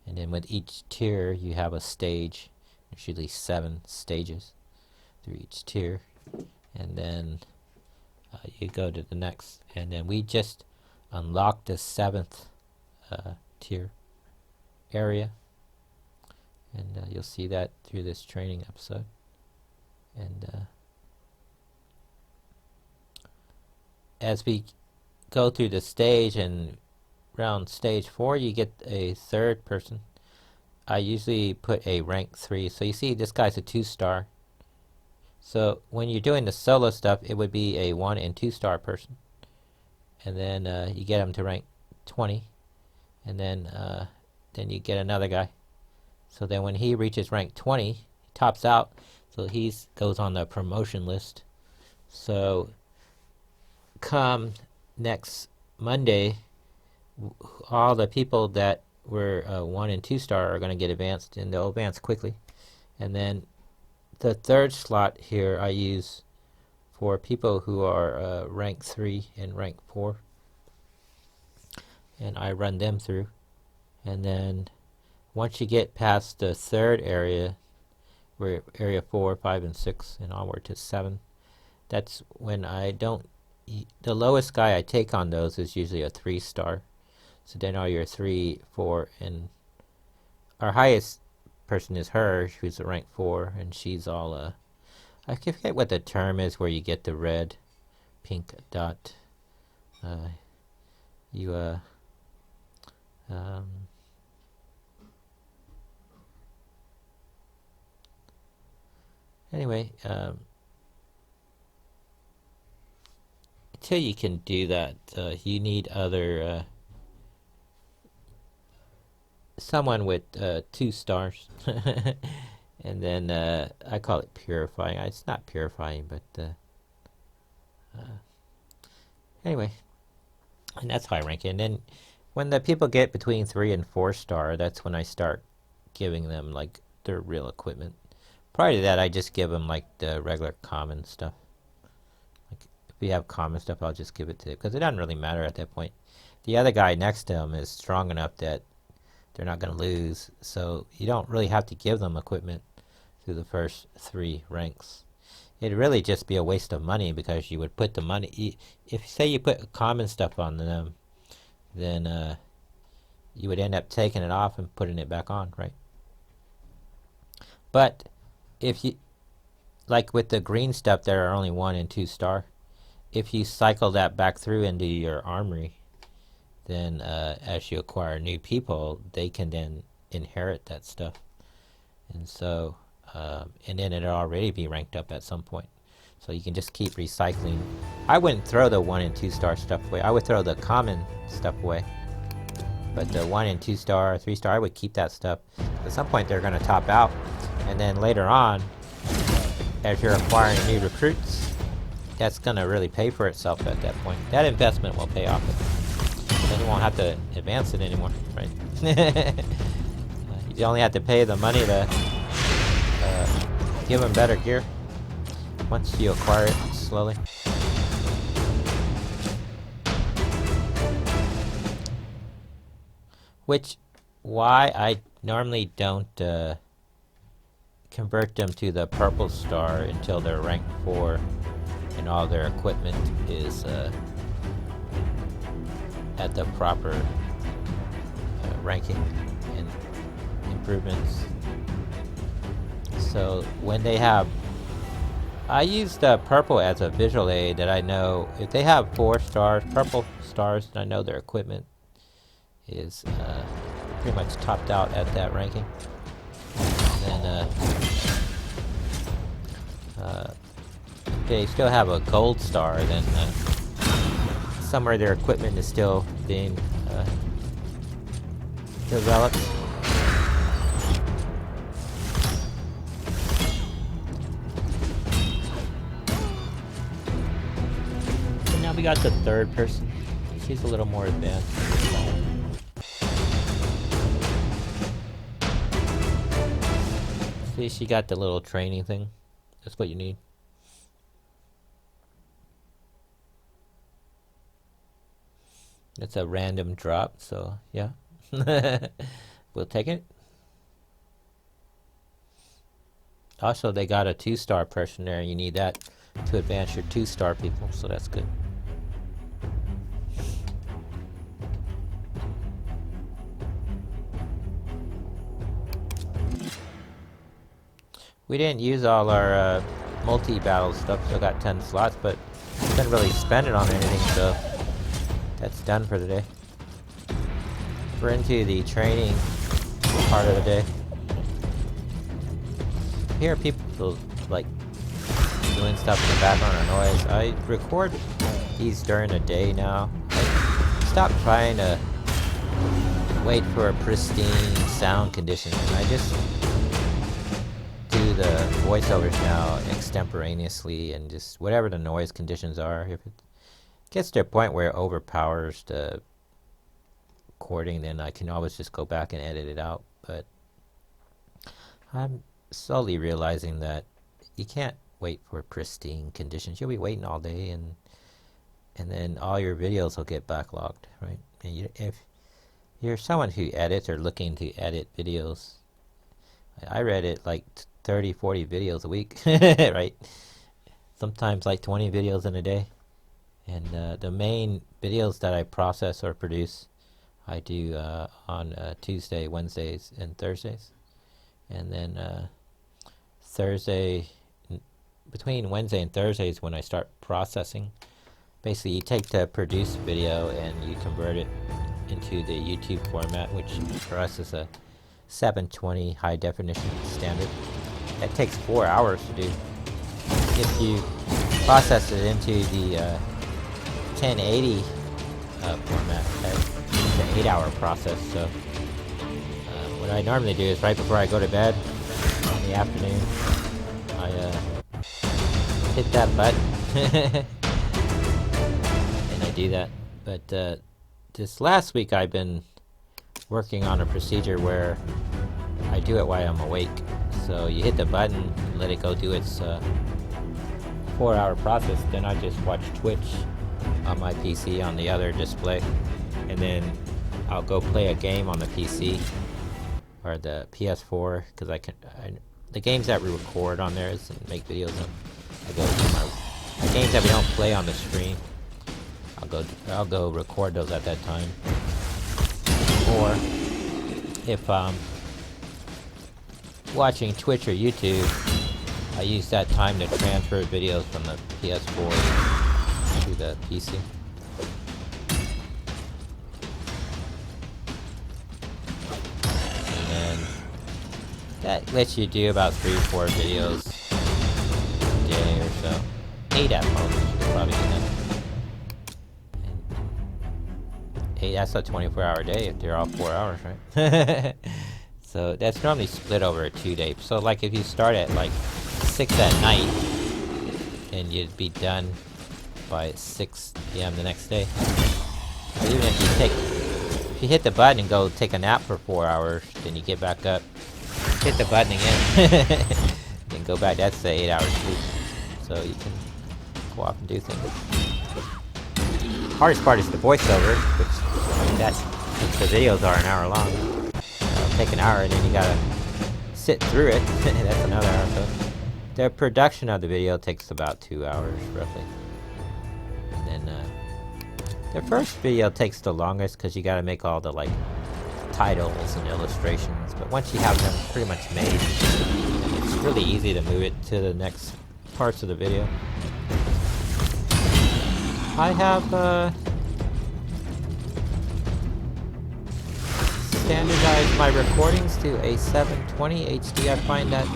S1: And then with each tier, you have a stage. There's usually 7 stages through each tier. And then you go to the next. And then we just unlocked the 7th tier area. And you'll see that through this training episode. And as we go through the stage, and around stage 4 you get a 3rd person. I usually put a rank 3. So you see this guy's a 2-star. So when you're doing the solo stuff, it would be a 1 and 2-star person. And then you get him to rank 20. And then you get another guy. So then when he reaches rank 20, he tops out. So he goes on the promotion list. So come next Monday, all the people that were 1 and 2-star are going to get advanced, and they'll advance quickly. And then the 3rd slot here I use for people who are rank 3 and rank 4. And I run them through. And then once you get past the 3rd area, where area 4, 5, and 6, and onward to 7, that's when I don't. The lowest guy I take on those is usually a 3-star. So then all your 3, 4, and our highest person is her, who's a rank 4, and she's all I forget what the term is where you get the red, pink dot. Anyway, until you can do that, you need other someone with 2 stars. And then I call it purifying. It's not purifying, but anyway, and that's how I rank it. And then when the people get between 3 and 4-star, that's when I start giving them like their real equipment. Prior to that, I just give them like the regular common stuff. Like if we have common stuff, I'll just give it to them because it doesn't really matter at that point. The other guy next to him is strong enough that they're not going to lose, so you don't really have to give them equipment through the first 3 ranks. It'd really just be a waste of money because you would put the money. If say you put common stuff on them, then you would end up taking it off and putting it back on, right? But if you, like with the green stuff, there are only 1 and 2-star. If you cycle that back through into your armory, then as you acquire new people, they can then inherit that stuff. And so, and then it'll already be ranked up at some point. So you can just keep recycling. I wouldn't throw the 1 and 2-star stuff away. I would throw the common stuff away. But the 1 and 2-star, 3-star, I would keep that stuff. At some point they're going to top out. And then later on, as you're acquiring new recruits, that's going to really pay for itself at that point. That investment will pay off. Then you won't have to advance it anymore, right? You only have to pay the money to give them better gear once you acquire it slowly. Which, why I normally don't convert them to the purple star until they're rank 4 and all their equipment is at the proper ranking and improvements. So when they have, I use the purple as a visual aid that I know if they have 4 stars, purple stars, I know their equipment is pretty much topped out at that ranking. And then if they still have a gold star, then somewhere their equipment is still being developed. So now we got the 3rd person. She's a little more advanced. See, she got the little training thing. That's what you need. It's a random drop, so yeah. we'll take it. Also, they got a 2-star person there. You need that to advance your 2-star people, so that's good. We didn't use all our multi-battle stuff, still got 10 slots, but didn't really spend it on anything, so that's done for the day. We're into the training part of the day. I hear people like doing stuff in the background or noise. I record these during the day now. I stopped trying to wait for a pristine sound condition, and I just do the voiceovers now extemporaneously, and just whatever the noise conditions are. If it gets to a point where it overpowers the recording, then I can always just go back and edit it out. But I'm slowly realizing that you can't wait for pristine conditions. You'll be waiting all day, and then all your videos will get backlogged, right? And if you're someone who edits or looking to edit videos, I read it like 30, 40 videos a week, right? Sometimes like 20 videos in a day. And the main videos that I process or produce, I do on Tuesday, Wednesdays, and Thursdays. And then between Wednesday and Thursday is when I start processing. Basically, you take the produced video and you convert it into the YouTube format, which for us is a 720 high definition standard. That takes 4 hours to do. If you process it into the 1080 format, it's an 8-hour process. So what I normally do is right before I go to bed in the afternoon, I hit that button and I do that. But this last week I've been working on a procedure where I do it while I'm awake. So you hit the button, let it go do its 4-hour process, then I just watch Twitch on my PC on the other display, and then I'll go play a game on the PC or the PS4, because the games that we record on there is and make videos of, the games that we don't play on the stream, I'll go record those at that time. Or if watching Twitch or YouTube, I use that time to transfer videos from the PS4 to the PC. And then that lets you do about 3 or 4 videos a day or so. 8 at most, probably enough. 8, that's a 24-hour day if they're all 4 hours, right? So that's normally split over a 2-day. So like if you start at like 6 at night, and you'd be done by 6 p.m. the next day. Or even if you hit the button and go take a nap for 4 hours, then you get back up, hit the button again, then go back. That's the 8 hours sleep. So you can go off and do things. Hardest part is the voiceover, which the videos are an hour long. Take an hour and then you gotta sit through it. That's another hour. So the production of the video takes about 2 hours roughly. And then the first video takes the longest because you gotta make all the like titles and illustrations. But once you have them pretty much made, it's really easy to move it to the next parts of the video. I have standardized my recordings to a 720 HD. I find that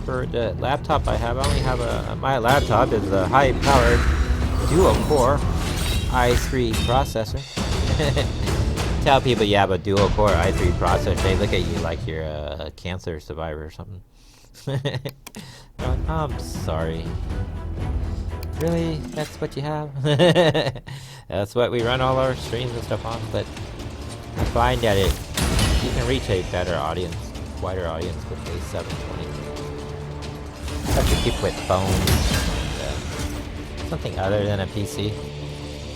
S1: for the laptop I have, I only have my laptop is a high-powered dual-core i3 processor. Tell people you have a dual-core i3 processor, they look at you like you're a cancer survivor or something. I'm sorry. Really? That's what you have? That's what we run all our streams and stuff on, but I find that you can reach a better audience, wider audience with a 720. Especially people with phones and something other than a PC.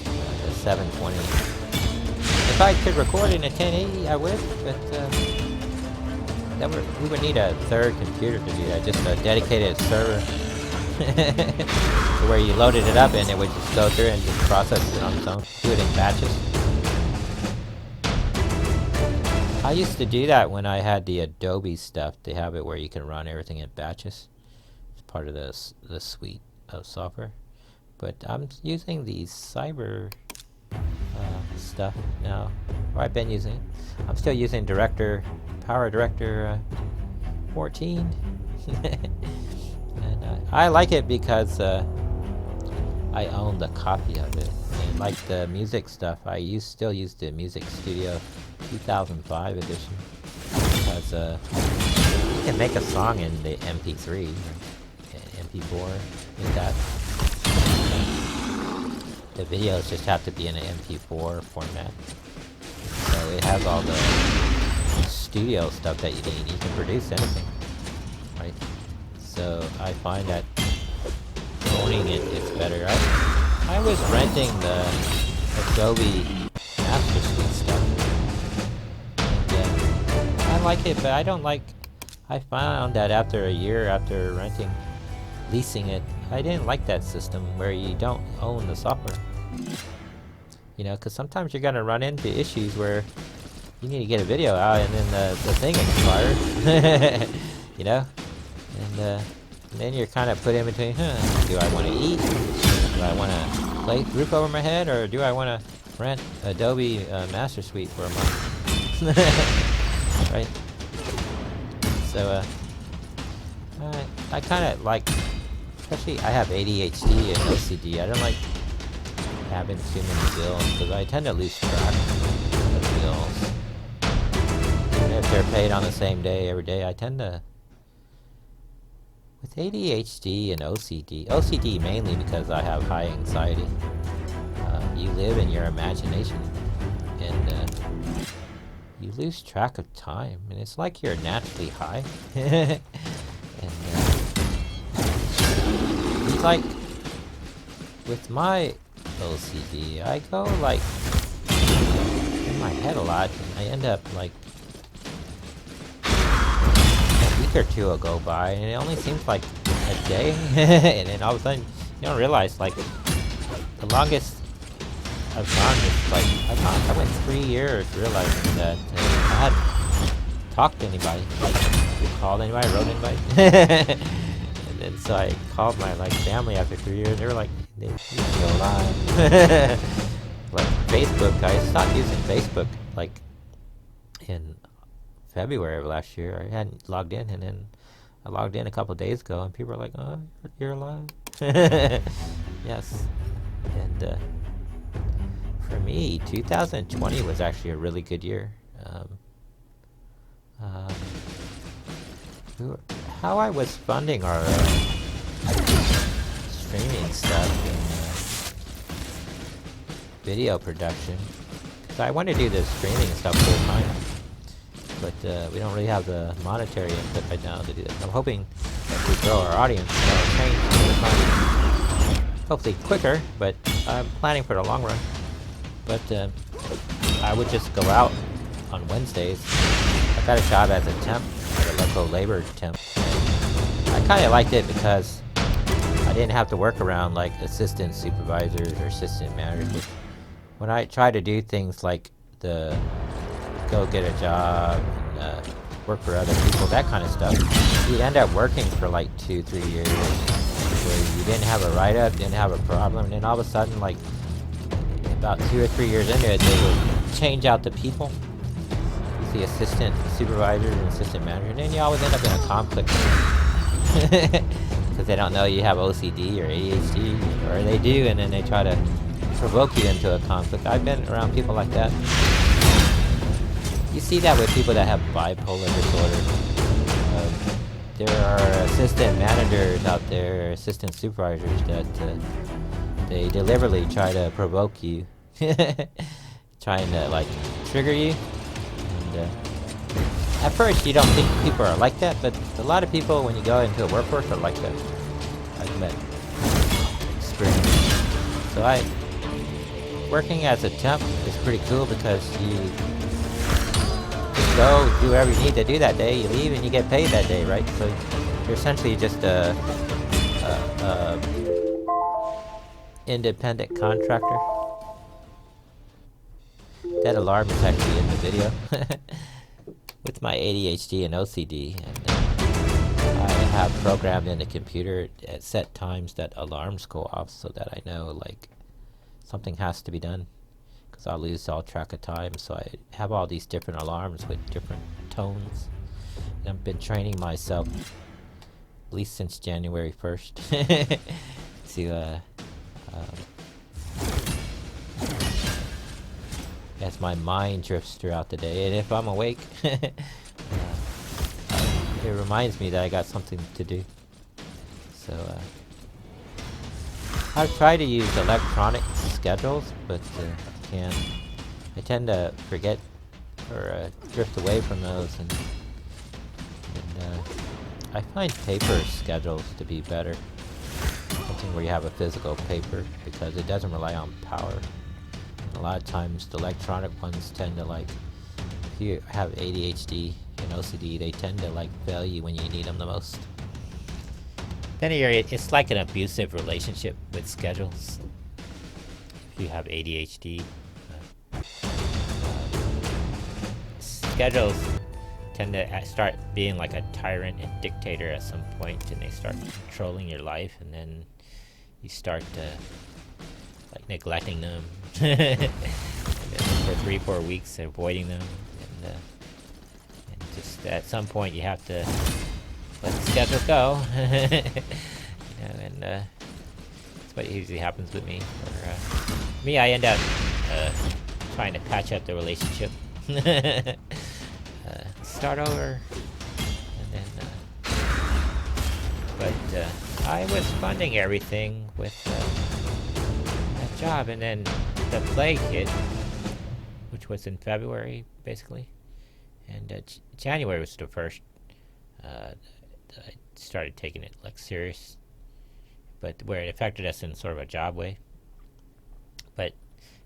S1: The 720. If I could record in a 1080, I would, but we would need a third computer to do that, just a dedicated server. Where you loaded it up and it would just go through and just process it on its own. Do it in batches. I used to do that when I had the Adobe stuff. They have it where you can run everything in batches. It's part of the suite of software. But I'm using the Cyber stuff now. Or I've been using it. I'm still using Power Director 14. And I like it because I own the copy of it. And like the music stuff, I still use the Music Studio 2005 edition. Because you can make a song in the MP3 or MP4 with that. The videos just have to be in an MP4 format. So it has all the studio stuff that you need. You can produce anything, right? So I find that owning it is better. I was renting the Adobe Master Suite stuff. And I like it, but I don't like... I found that after a year after leasing it, I didn't like that system where you don't own the software. You know, because sometimes you're going to run into issues where you need to get a video out and then the thing expires. You know? And then you're kind of put in between, do I want to eat? Do I want to lay roof over my head? Or do I want to rent Adobe Master Suite for a month? Right? So, I kind of like, especially I have ADHD and OCD. I don't like having too many bills because I tend to lose track of bills. Even if they're paid on the same day every day, I tend to... With ADHD and OCD mainly because I have high anxiety. You live in your imagination, and you lose track of time, and it's like you're naturally high. And it's like with my OCD, I go like in my head a lot, and I end up like or two will go by, and it only seems like a day, and then all of a sudden you don't realize like the longest I've gone is like I went 3 years realizing that I hadn't talked to anybody, like called anybody, wrote anybody. And then so I called my like family after 3 years. They were like, "You're still alive." Like Facebook, I stopped using Facebook like in February of last year. I hadn't logged in, and then I logged in a couple days ago, and people were like, "Oh, you're alive." Yes. And for me, 2020 was actually a really good year. How I was funding our streaming stuff and video production, because I want to do the streaming stuff full time. But we don't really have the monetary input right now to do that. I'm hoping that we grow our audience, change over time. Hopefully quicker, but I'm planning for the long run. But I would just go out on Wednesdays. I got a job as a temp, at a local labor temp. And I kind of liked it because I didn't have to work around like assistant supervisors or assistant managers. When I try to do things like go get a job and work for other people, that kind of stuff, you'd end up working for like 2-3 years where you didn't have a write-up, didn't have a problem, and then all of a sudden, like about 2 or 3 years into it, they would change out the people, the assistant supervisors and assistant manager, and then you always end up in a conflict because they don't know you have OCD or ADHD, or they do, and then they try to provoke you into a conflict. I've been around people like that. You see that with people that have bipolar disorder. There are assistant managers out there, assistant supervisors that they deliberately try to provoke you, trying to like trigger you. And at first you don't think people are like that, but a lot of people when you go into a workforce are like that. I've met experience. So working as a temp is pretty cool because you go do whatever you need to do that day. You leave and you get paid that day, right? So you're essentially just a independent contractor. That alarm is actually in the video. With my ADHD and OCD, and I have programmed in the computer at set times that alarms go off so that I know like something has to be done, because I'll lose all track of time. So I have all these different alarms with different tones, and I've been training myself at least since January 1st to as my mind drifts throughout the day, and if I'm awake, it reminds me that I got something to do. So I've tried to use electronic schedules, but I tend to forget or drift away from those, and I find paper schedules to be better. Something where you have a physical paper, because it doesn't rely on power. A lot of times the electronic ones tend to, like, if you have ADHD and OCD, they tend to like fail you when you need them the most. Then it's like an abusive relationship with schedules. If you have ADHD, schedules tend to start being like a tyrant and dictator at some point, and they start controlling your life, and then you start like neglecting them and then for 3-4 weeks avoiding them, and just at some point you have to let the schedule go. You know, and that's what usually happens with me. For me, I end up trying to patch up the relationship. Start over, and then but I was funding everything with that job, and then the plague hit, which was in February basically, and January was the first I started taking it like serious, but where it affected us in sort of a job way. But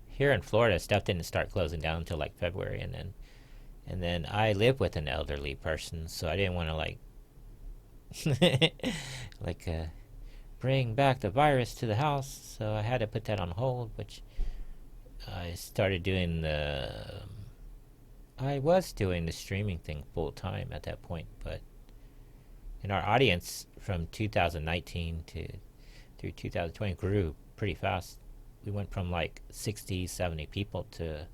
S1: here in Florida, stuff didn't start closing down until like February, and then I live with an elderly person, so I didn't want to like bring back the virus to the house, so I had to put that on hold, which I started doing I was doing the streaming thing full time at that point, but in our audience from 2019 through 2020 grew pretty fast. We went from like 60, 70 people to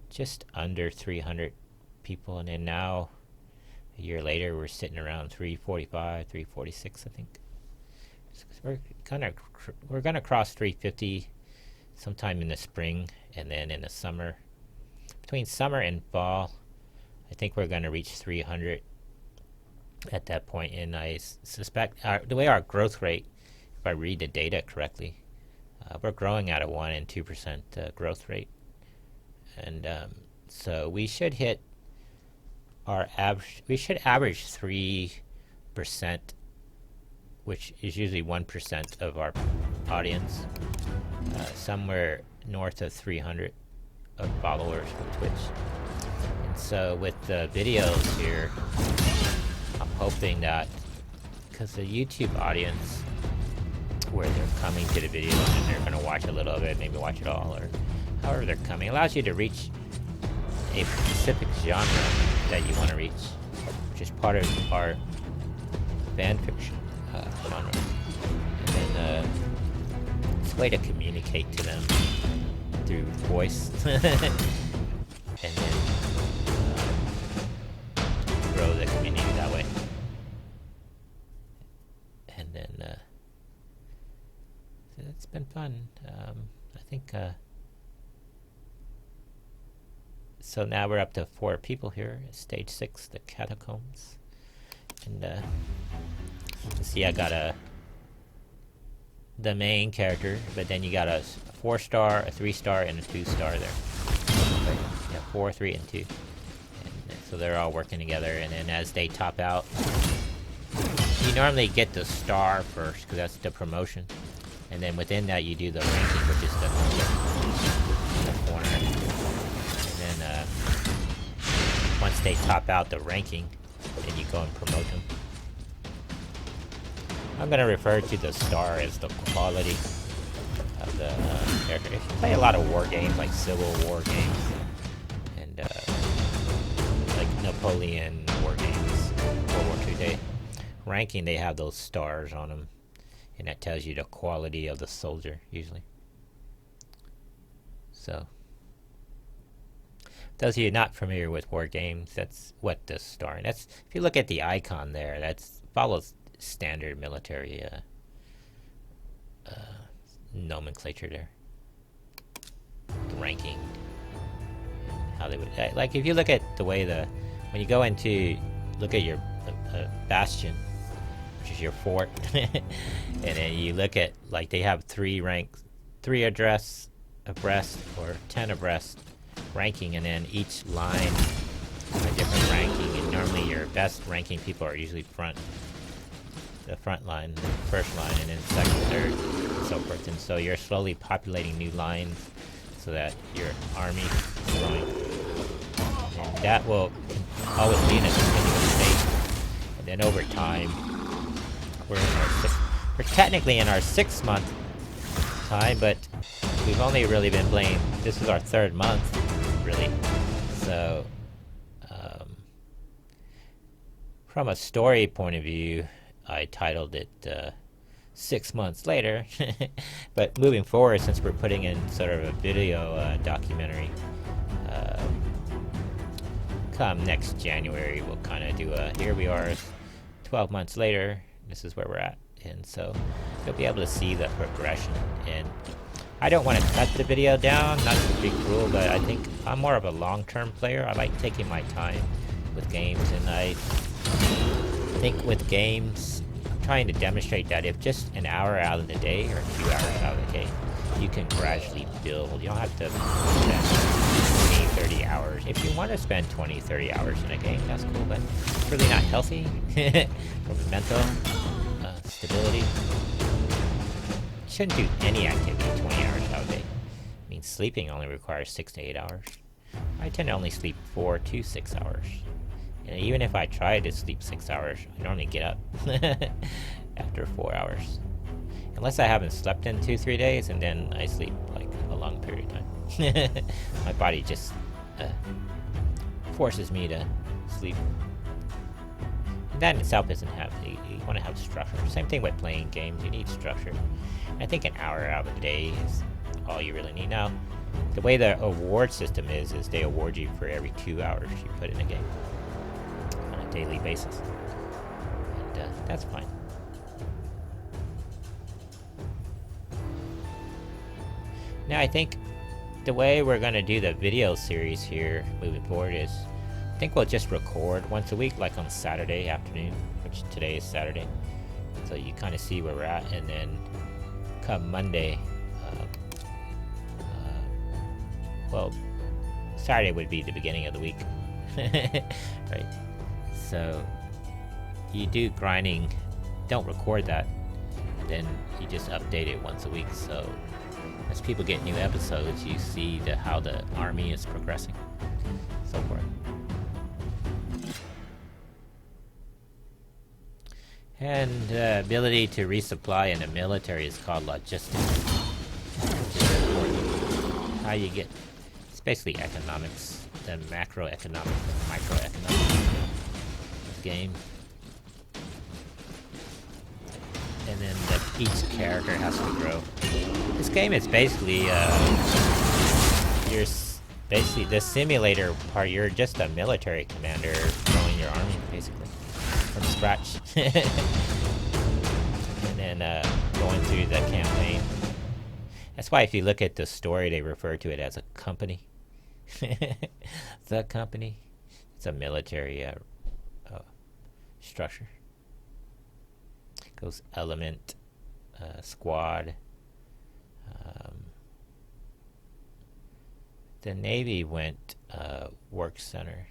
S1: just under 300 people, and then now a year later we're sitting around 345, 346, I think. So we're gonna cross 350 sometime in the spring, and then in the summer, between summer and fall, I think we're gonna reach 300 at that point. And I suspect the way our growth rate, if I read the data correctly, we're growing at a 1% and 2% growth rate. And so we should hit our average. We should average 3%, which is usually 1% of our audience, somewhere north of 300 of followers with Twitch. And so with the videos here, I'm hoping that, because the YouTube audience, where they're coming to the video and they're going to watch a little of it, maybe watch it all, or however they're coming, allows you to reach a specific genre that you want to reach, which is part of our fan fiction genre. And then it's a way to communicate to them through voice, and then grow the community that way. And then so it's been fun. I think so now we're up to 4 people here at stage 6, the catacombs. And see, I got the main character, but then you got a 4-star, a 3-star, and a 2-star there. Okay. Yeah, 4, 3, and 2. And so they're all working together, and then as they top out, you normally get the star first, because that's the promotion. And then within that you do the ranking, which is the corner. And then they top out the ranking, then you go and promote them. I'm going to refer to the star as the quality of the character. If you play a lot of war games, like Civil War games, and like Napoleon war games, World War II, ranking, they have those stars on them, and that tells you the quality of the soldier, usually. So, those of you not familiar with war games, that's what the star, and that's, if you look at the icon there, that's follows standard military nomenclature there. The ranking, how they would, like if you look at the way when you go into, look at your bastion, which is your fort, and then you look at, like, they have 3 ranks, 3 abreast or 10 abreast ranking, and then each line a different ranking, and normally your best ranking people are usually the front line, the first line, and then second, third, and so forth. And so you're slowly populating new lines so that your army is growing. And that will always be in a continuous state. And then over time, we're technically in our 6-month time, but we've only really been playing, this is our 3rd month, really. So, from a story point of view, I titled it 6 months later. But moving forward, since we're putting in sort of a video documentary, come next January, we'll kind of do a, here we are 12 months later, this is where we're at. And so you'll be able to see the progression. And I don't want to cut the video down, not to be cruel, but I think I'm more of a long-term player. I like taking my time with games, and I think with games, I'm trying to demonstrate that if just an hour out of the day or 2 hours out of the day, you can gradually build. You don't have to spend 20, 30 hours. If you want to spend 20, 30 hours in a game, that's cool, but it's really not healthy for mental stability. You shouldn't do any activity 20 hours out of the day. I mean, sleeping only requires 6 to 8 hours. I tend to only sleep 4 to 6 hours. And even if I try to sleep 6 hours, I normally get up after 4 hours. Unless I haven't slept in 2-3 days, and then I sleep like a long period of time. My body just forces me to sleep. And that in itself doesn't have, you want to have structure. Same thing with playing games, you need structure. I think an hour out of the day is all you really need. Now, the way the award system is they award you for every 2 hours you put in a game on a daily basis. And that's fine. Now, I think the way we're going to do the video series here moving forward is, I think we'll just record once a week, like on Saturday afternoon, which today is Saturday. So you kind of see where we're at, and then come Monday, well, Saturday would be the beginning of the week, right? So you do grinding, don't record that, then you just update it once a week. So as people get new episodes, you see how the army is progressing, so forth. And the ability to resupply in the military is called logistics, which is important. How you get, it's basically economics, the macroeconomics and microeconomics of the game. And then each character has to grow. This game is basically, basically the simulator part, you're just a military commander growing your army, basically, from scratch. And then going through the campaign. That's why if you look at the story, they refer to it as a company. The company. It's a military structure. It goes element, squad. The Navy went work center.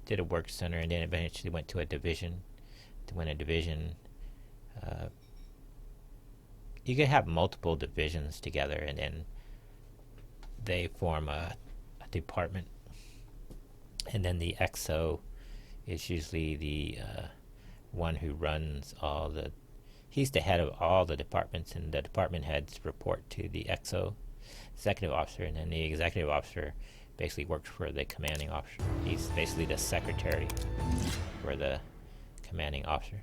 S1: Did a work center, and then eventually went to a division. To win a division, you could have multiple divisions together, and then they form a department. And then the XO is usually the one who runs all the... He's the head of all the departments, and the department heads report to the XO, executive officer, and then the executive officer basically works for the commanding officer. He's basically the secretary for the commanding officer.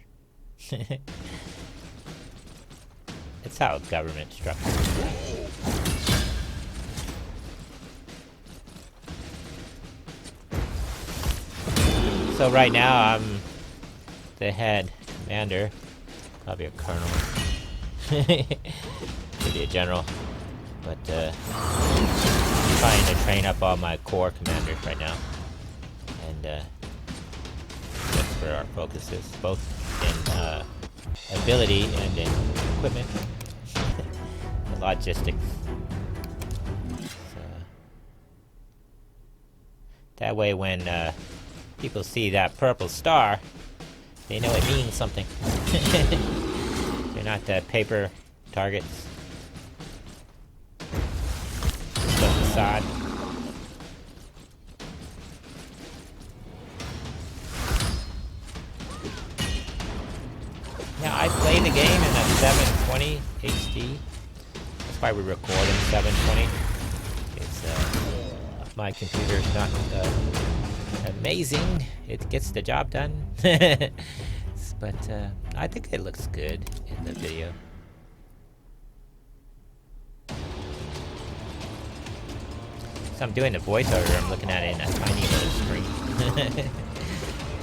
S1: It's how government structure is. So right now I'm the head commander, probably a colonel, maybe a general, but I'm trying to train up all my corps commanders right now, and that's where our focus is, both in ability and in equipment, and logistics. So, that way when people see that purple star, they know it means something. They're not the paper targets. Put aside. Now I play the game in a 720 HD. That's why we record in 720. It's my computer's not amazing. It gets the job done. But I think it looks good in the video. So I'm doing the voiceover, I'm looking at it in a tiny little screen.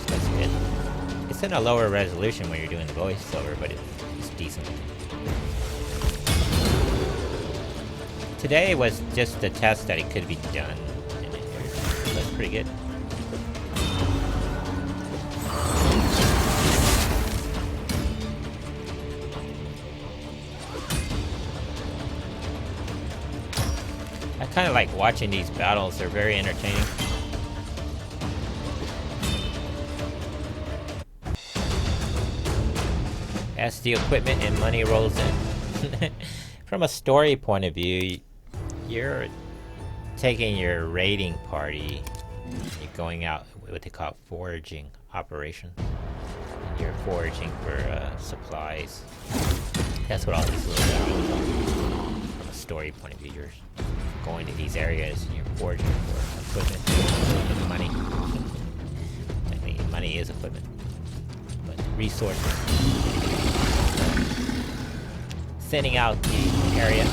S1: That's good. It's in a lower resolution when you're doing the voiceover, but it's decent. Today was just a test that it could be done, and it looks pretty good. I kind of like watching these battles, they're very entertaining. As the equipment and money rolls in. From a story point of view, you're taking your raiding party, you're going out what they call foraging operation. And you're foraging for supplies. That's what all these little battles are. From a story point of view, you're going to these areas and you're foraging for equipment and money. I think money is equipment, but resources. Thinning out the area.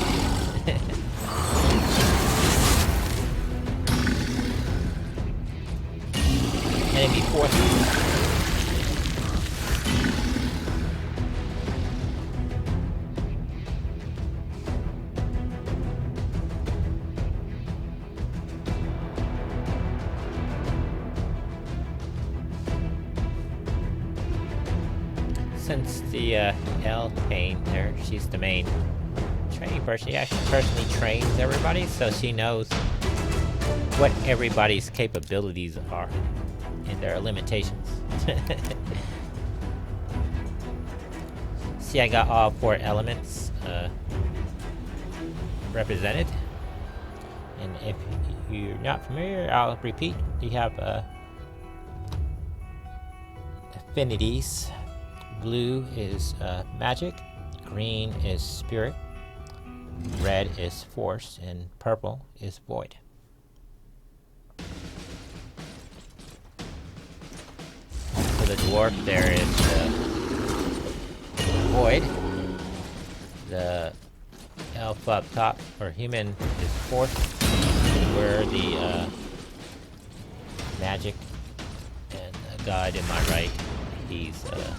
S1: Enemy forces. Since the L Payne there, she's the main training person. Yeah, she personally trains everybody, so she knows what everybody's capabilities are and their limitations. See, I got all 4 elements represented. And if you're not familiar, I'll repeat. You have affinities. Blue is magic, green is spirit, red is force, and purple is void. So the dwarf there is void. The elf up top, or human, is force. We're the magic, and the god in my right, he's spirit.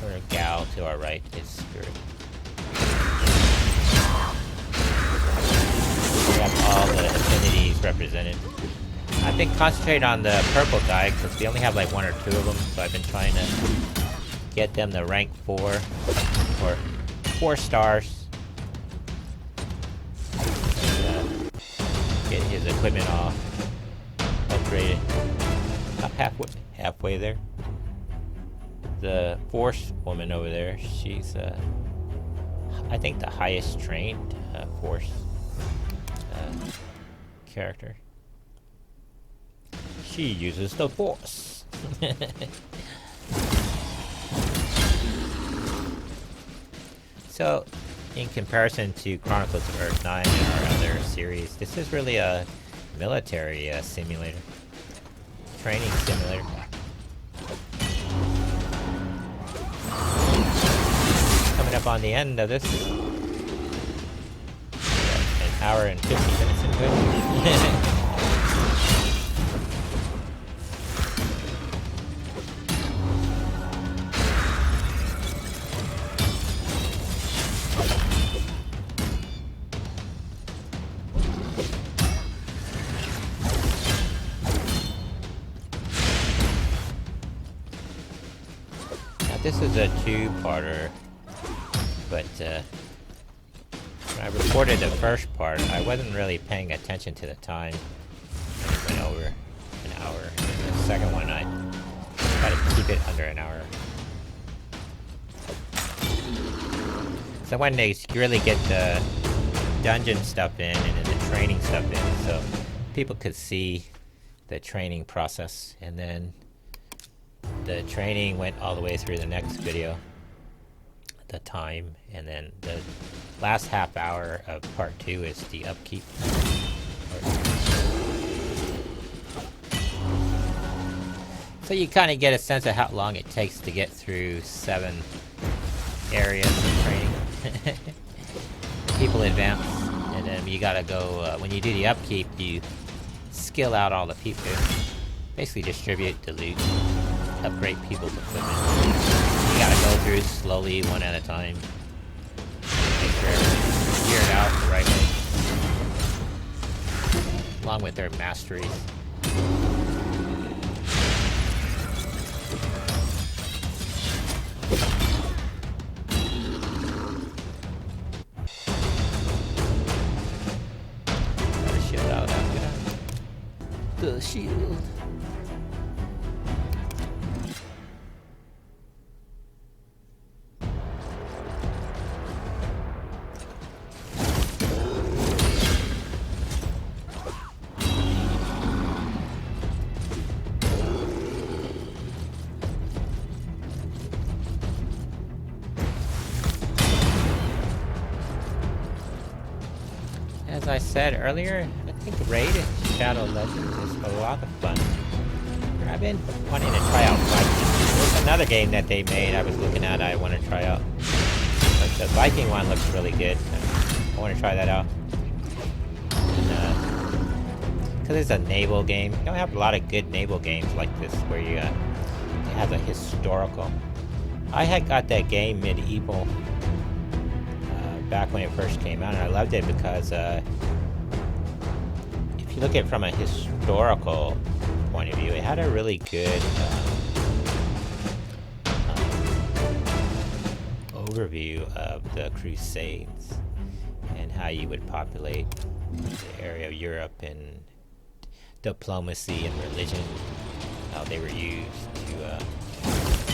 S1: Or a gal to our right is spirit. We have all the affinities represented. I've been concentrating on the purple guy because we only have like 1 or 2 of them, so I've been trying to get them to rank 4 or 4 stars. And, get his equipment all upgraded. About halfway there. The force woman over there, she's I think the highest trained force character. She uses the force. So, in comparison to Chronicles of Earth 9 and our other series, this is really a military simulator. Training simulator. Coming up on the end of this. An hour and 50 minutes into it. This is a two-parter, but when I recorded the first part, I wasn't really paying attention to the time. It went over an hour. And the second one, I try to keep it under an hour. So when they really get the dungeon stuff in and then the training stuff in, so people could see the training process, and then the training went all the way through the next video, the time, and then the last half hour of part 2 is the upkeep. So you kind of get a sense of how long it takes to get through 7 areas of training. People advance, and then you gotta go, when you do the upkeep, you skill out all the people. Basically distribute the loot. Upgrade people's equipment. You gotta go through slowly, one at a time. Make sure everything's geared out the right way. Along with their masteries. Got a shield out after that. The shield. As I said earlier, I think Raid Shadow Legends is a lot of fun. I've been wanting to try out Viking. There's another game that they made I was looking at I want to try out. But the Viking one looks really good. I want to try that out. Because it's a naval game. You don't have a lot of good naval games like this where you it has a historical. I had got that game Medieval back when it first came out, and I loved it because if you look at it from a historical point of view, it had a really good overview of the Crusades and how you would populate the area of Europe, and diplomacy and religion, how they were used to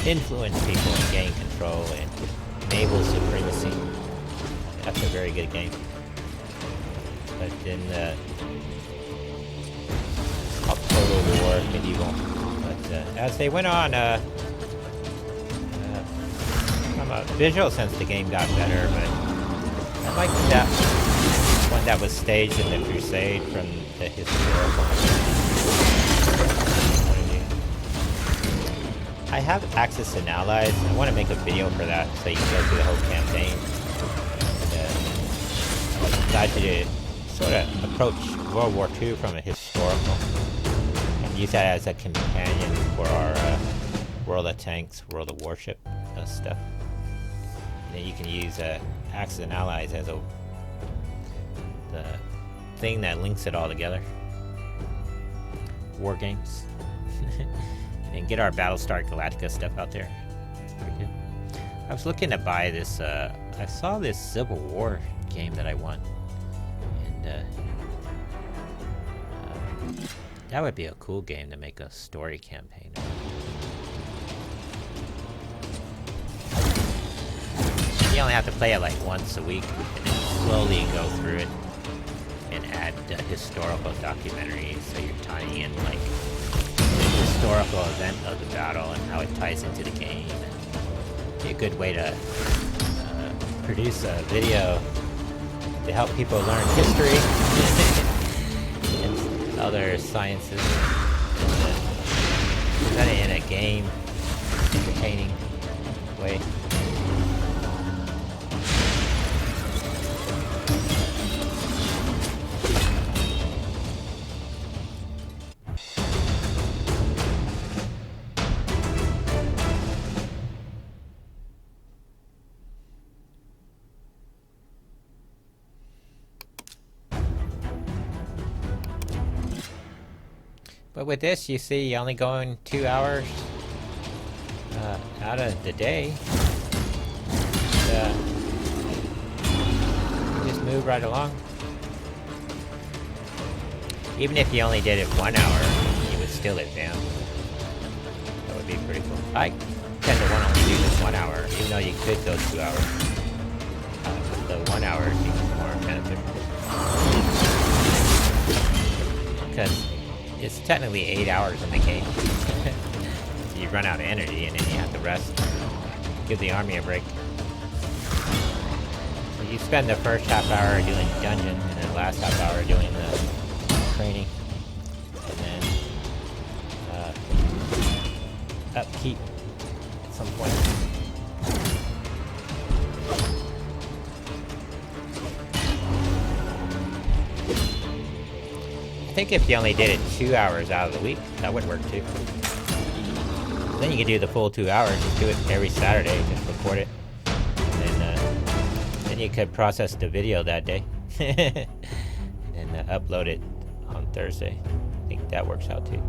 S1: influence people and gain control, and naval supremacy. That's a very good game. But then called Total War Medieval. But as they went on, from a visual sense, the game got better. But I liked that one that was staged in the Crusade from the historical point of view. I have access to allies. I want to make a video for that so you can go through the whole campaign. Decided to sort of approach World War II from a historical and use that as a companion for our World of Tanks, World of Warship stuff. And then you can use Axis and Allies as the thing that links it all together. War games. And get our Battlestar Galactica stuff out there. It's pretty good. I was looking to buy this, I saw this Civil War game that I want. And that would be a cool game to make a story campaign of. You only have to play it like once a week, and then slowly go through it and add historical documentaries, so you're tying in like the historical event of the battle and how it ties into the game. And be a good way to produce a video to help people learn history and other sciences, and present it in a game, entertaining way. But with this, you see, you're only going 2 hours out of the day. Just move right along. Even if you only did it 1 hour, you would still advance. That would be pretty cool. I tend to want to only do this 1 hour, even though you could go 2 hours. But the 1 hour seems more beneficial. Because it's technically 8 hours in the game. You run out of energy and then you have to rest. Give the army a break. So you spend the first half hour doing dungeon and then the last half hour doing the training. And then upkeep at some point. I think if you only did it 2 hours out of the week, that would work too. Then you could do the full 2 hours, just do it every Saturday, just record it. And then you could process the video that day. And upload it on Thursday. I think that works out too.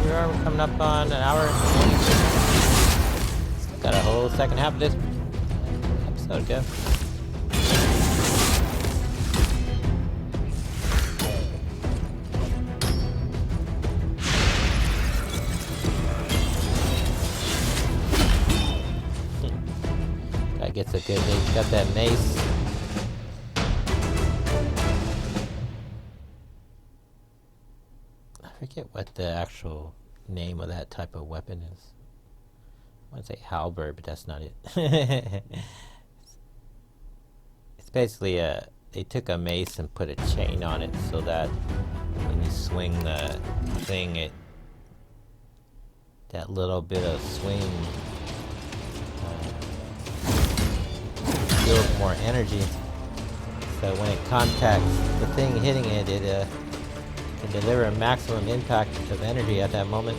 S1: We're coming up on an hour and 26. Still got a whole second half of this episode to go. Guy gets a good hit. He's got that mace. I forget what the actual name of that type of weapon is. I want to say halberd, but that's not it. It's basically they took a mace and put a chain on it so that when you swing the thing, that little bit of swing builds more energy. So when it contacts the thing hitting it, it can deliver a maximum impact of energy at that moment.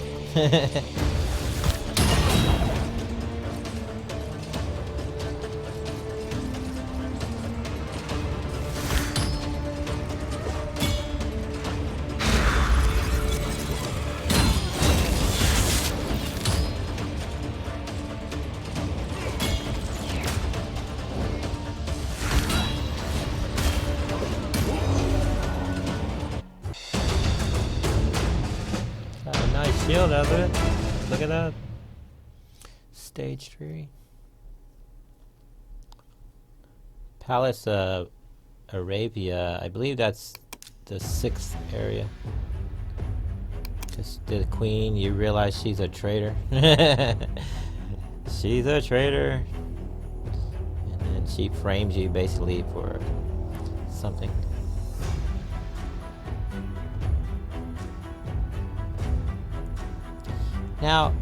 S1: shield out of it. Look at that. Stage 3. Palace of Arabia. I believe that's the 6th area. Just the queen, you realize she's a traitor. She's a traitor. And then she frames you basically for something. Now,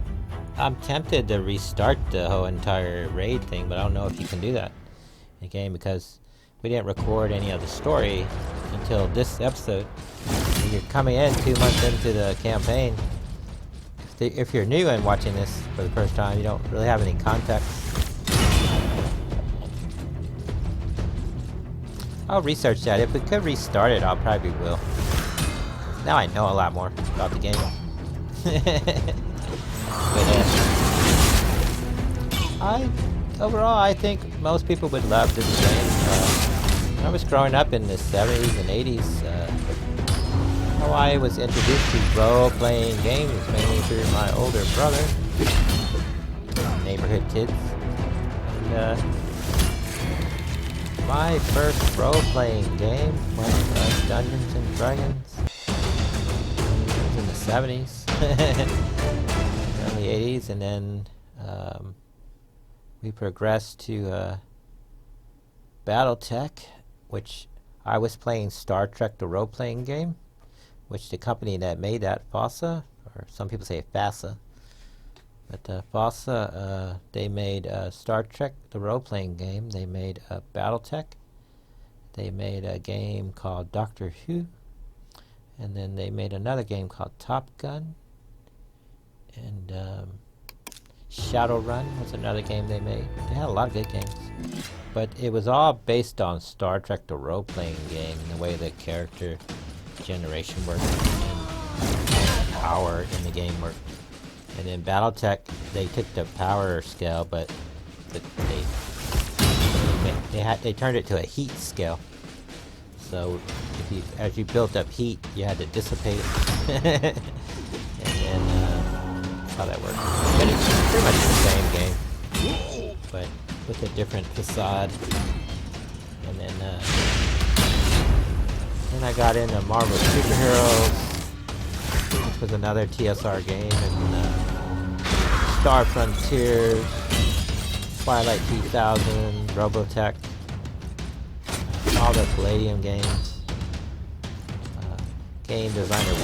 S1: I'm tempted to restart the whole entire raid thing, but I don't know if you can do that in the game because we didn't record any of the story until this episode. You're coming in 2 months into the campaign. If you're new and watching this for the first time, you don't really have any context. I'll research that. If we could restart it, I'll probably will. Now I know a lot more about the game. But overall, I think most people would love this game. When I was growing up in the 70s and 80s, how I was introduced to role-playing games mainly through my older brother, neighborhood kids. And my first role-playing game was Dungeons and Dragons. It was in the 70s, early 80s, and then we progressed to BattleTech, which I was playing Star Trek, the role-playing game, which the company that made that, FOSSA, or some people say FASA, but FOSSA, they made Star Trek, the role-playing game. They made BattleTech. They made a game called Doctor Who, and then they made another game called Top Gun, and Shadowrun was another game they made. They had a lot of good games, but it was all based on Star Trek, the role-playing game, and the way the character generation worked and power in the game worked. And in BattleTech, they took the power scale, but they turned it to a heat scale. So as you built up heat, you had to dissipate it. And that's how that works. But it's pretty much the same game, but with a different facade. And then I got into Marvel Superheroes, which was another TSR game, and Star Frontiers, Twilight 2000, Robotech, all the Palladium games, Game Designer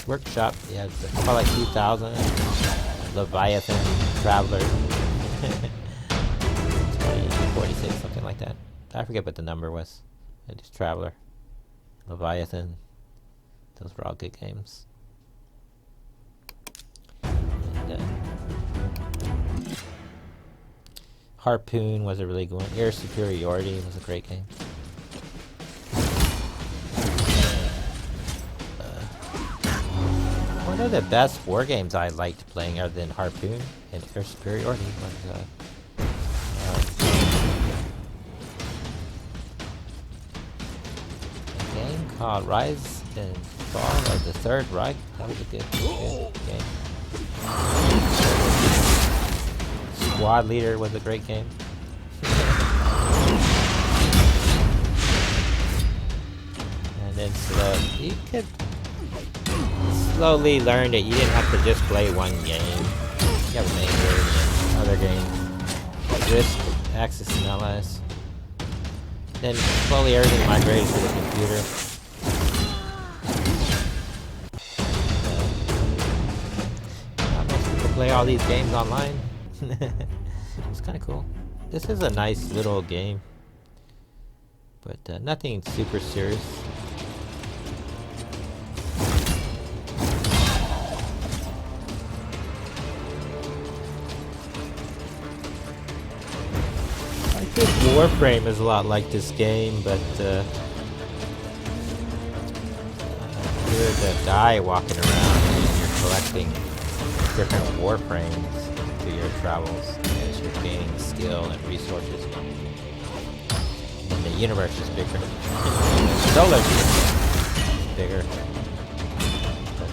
S1: Workshop, yeah, Twilight 2000, Leviathan, Traveler, 2046, something like that. I forget what the number was. It is Traveler, Leviathan. Those were all good games. And, Harpoon was a really good one. Air Superiority was a great game. One of the best war games I liked playing other than Harpoon and Air Superiority was a game called Rise and Fall of the Third Reich. That was a good game. Squad Leader was a great game. And then you could slowly learn that you didn't have to just play one game. You have a main version, other games, Risk, Axis and Allies. Then slowly everything migrated to the computer. Most people play all these games online. It's kind of cool. This is a nice little game, but nothing super serious. I think Warframe is a lot like this game, but you're the guy walking around and you're collecting different Warframes to your travels as you're gaining skill and resources. And the universe is bigger. Solar system is bigger. But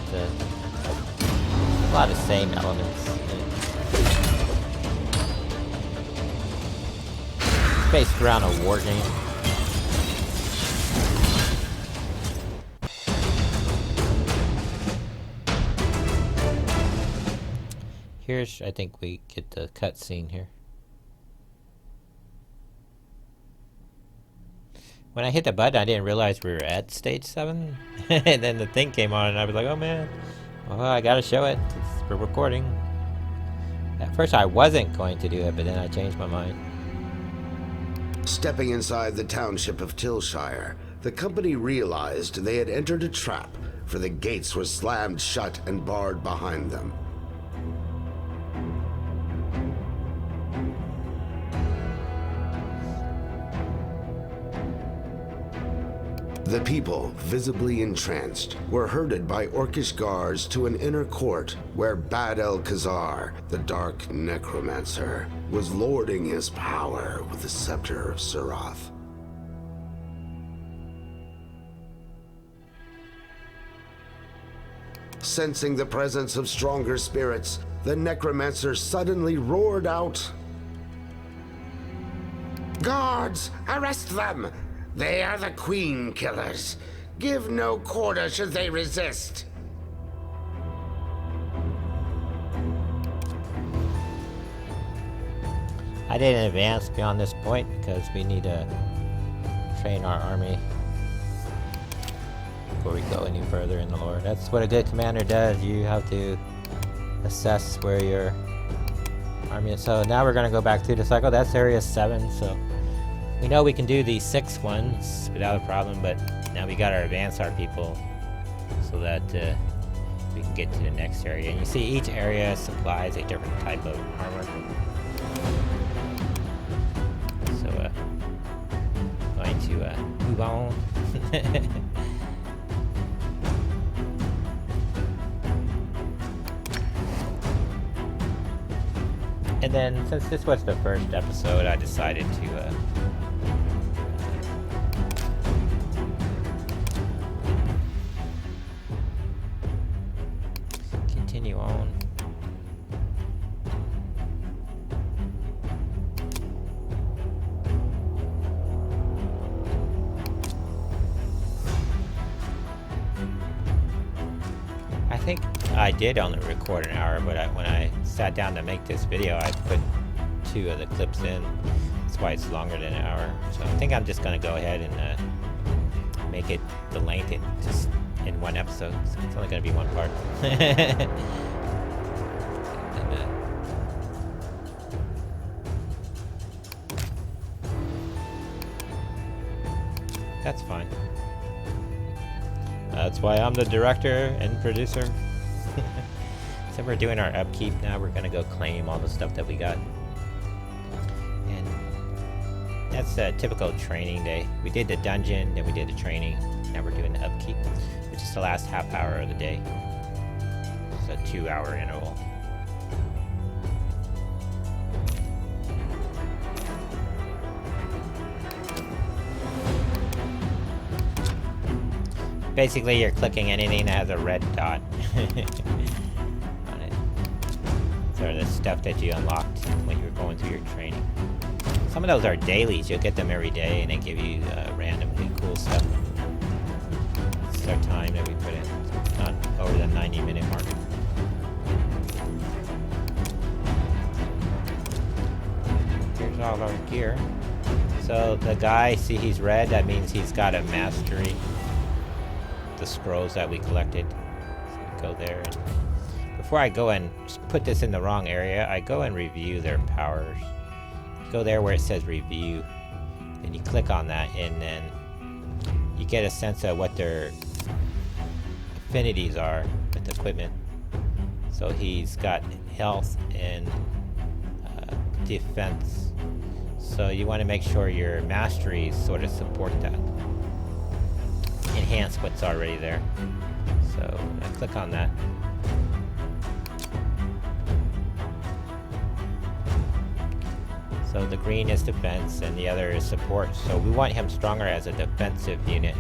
S1: A lot of same elements. It's based around a war game. Here's, I think we get the cutscene here. When I hit the button, I didn't realize we were at stage 7. And then the thing came on and I was like, oh man, well, I gotta show it, 'cause we're recording. At first I wasn't going to do it, but then I changed my mind.
S2: Stepping inside the township of Tillshire, the company realized they had entered a trap, for the gates were slammed shut and barred behind them. The people, visibly entranced, were herded by orcish guards to an inner court where Bad El-Khazar, the dark necromancer, was lording his power with the scepter of Surath. Sensing the presence of stronger spirits, the necromancer suddenly roared out, "Guards, arrest them! They are the Queen Killers. Give no quarter should they resist."
S1: I didn't advance beyond this point because we need to train our army before we go any further in the lore. That's what a good commander does. You have to assess where your army is. So now we're going to go back through the cycle. That's area 7, so we know we can do these 6 ones without a problem, but now we got to advance our people so that we can get to the next area. And you see each area supplies a different type of armor. So going to move on. And then, since this was the first episode, I decided to continue on. I think I did only record an hour, but when I sat down to make this video, I put 2 of the clips in. That's why it's longer than an hour. So I think I'm just going to go ahead and make it the length just in one episode. So it's only going to be one part. And, that's fine. That's why I'm the director and producer. So we're doing our upkeep now. We're gonna go claim all the stuff that we got. And that's a typical training day. We did the dungeon, then we did the training. Now we're doing the upkeep, which is the last half hour of the day. It's a 2-hour interval. Basically, you're clicking anything that has a red dot on it. Sort of the stuff that you unlocked when you were going through your training. Some of those are dailies. You'll get them every day, and they give you randomly cool stuff. This is our time that we put in. It's not over the 90-minute mark. Here's all our gear. So the guy, see he's red, that means he's got a mastery. The scrolls that we collected. So go there, and before I go and put this in the wrong area, I go and review their powers. Go there where it says review, and you click on that, and then you get a sense of what their affinities are with the equipment. So he's got health and defense. So you want to make sure your masteries sort of support that. Enhance what's already there. So I click on that. So the green is defense and the other is support. So we want him stronger as a defensive unit,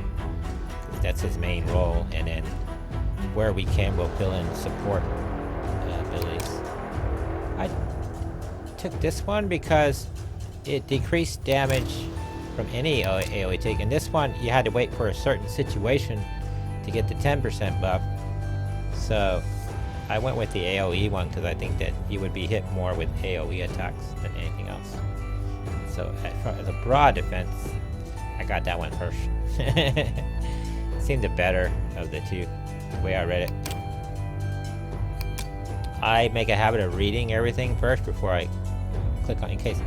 S1: because that's his main role. And then where we can, we'll fill in support I took this one because it decreased damage from any AoE take, and this one you had to wait for a certain situation to get the 10% buff. So I went with the AoE one because I think that you would be hit more with AoE attacks than anything else. So as a broad defense, I got that one first. Seemed the better of the two, the way I read it. I make a habit of reading everything first before I click on, in case,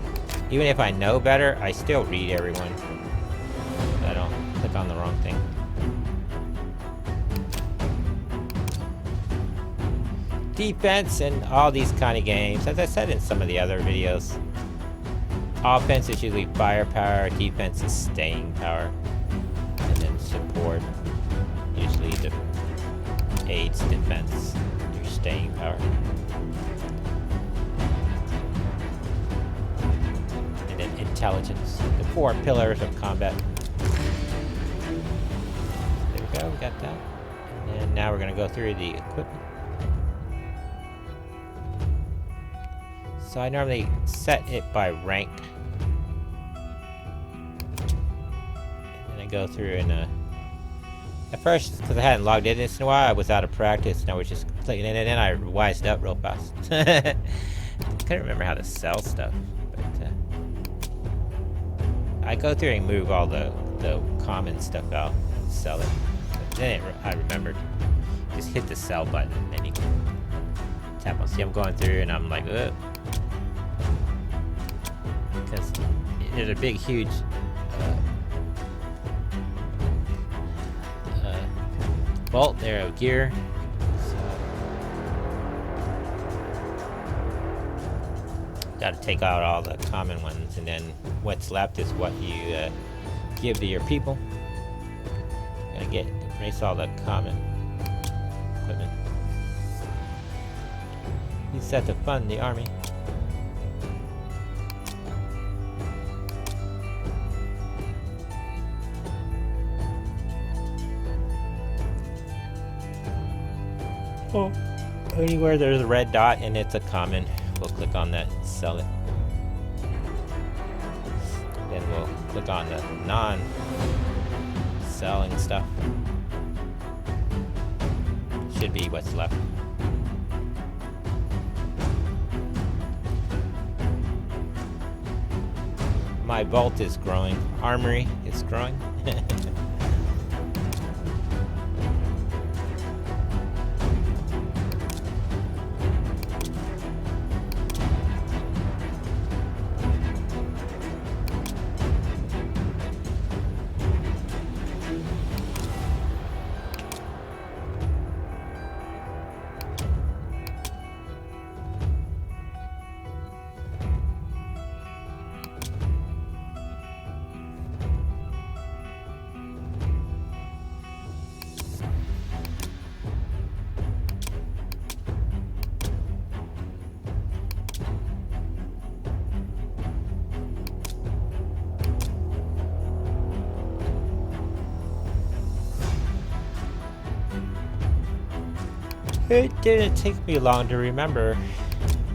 S1: even if I know better, I still read everyone. So I don't click on the wrong thing. Defense in all these kind of games, as I said in some of the other videos, offense is usually firepower, defense is staying power, and then support usually aids defense, your staying power. And then intelligence, the 4 pillars of combat. There we go, we got that. And now we're going to go through the equipment. So I normally set it by rank. And I go through and at first, because I hadn't logged in this in a while, I was out of practice and I was just clicking in, and then I wised up real fast. I couldn't remember how to sell stuff, but I go through and move all the common stuff out and sell it. But then I remembered, just hit the sell button and then you can tap on. See, I'm going through and I'm like, ugh. Because there's a big, huge vault there of gear. So got to take out all the common ones, and then what's left is what you give to your people. Gotta erase all the common equipment. Use that to fund the army. Oh, anywhere there's a red dot and it's a common, we'll click on that and sell it. Then we'll click on the non-selling stuff. Should be what's left. My vault is growing. Armory is growing. It didn't take me long to remember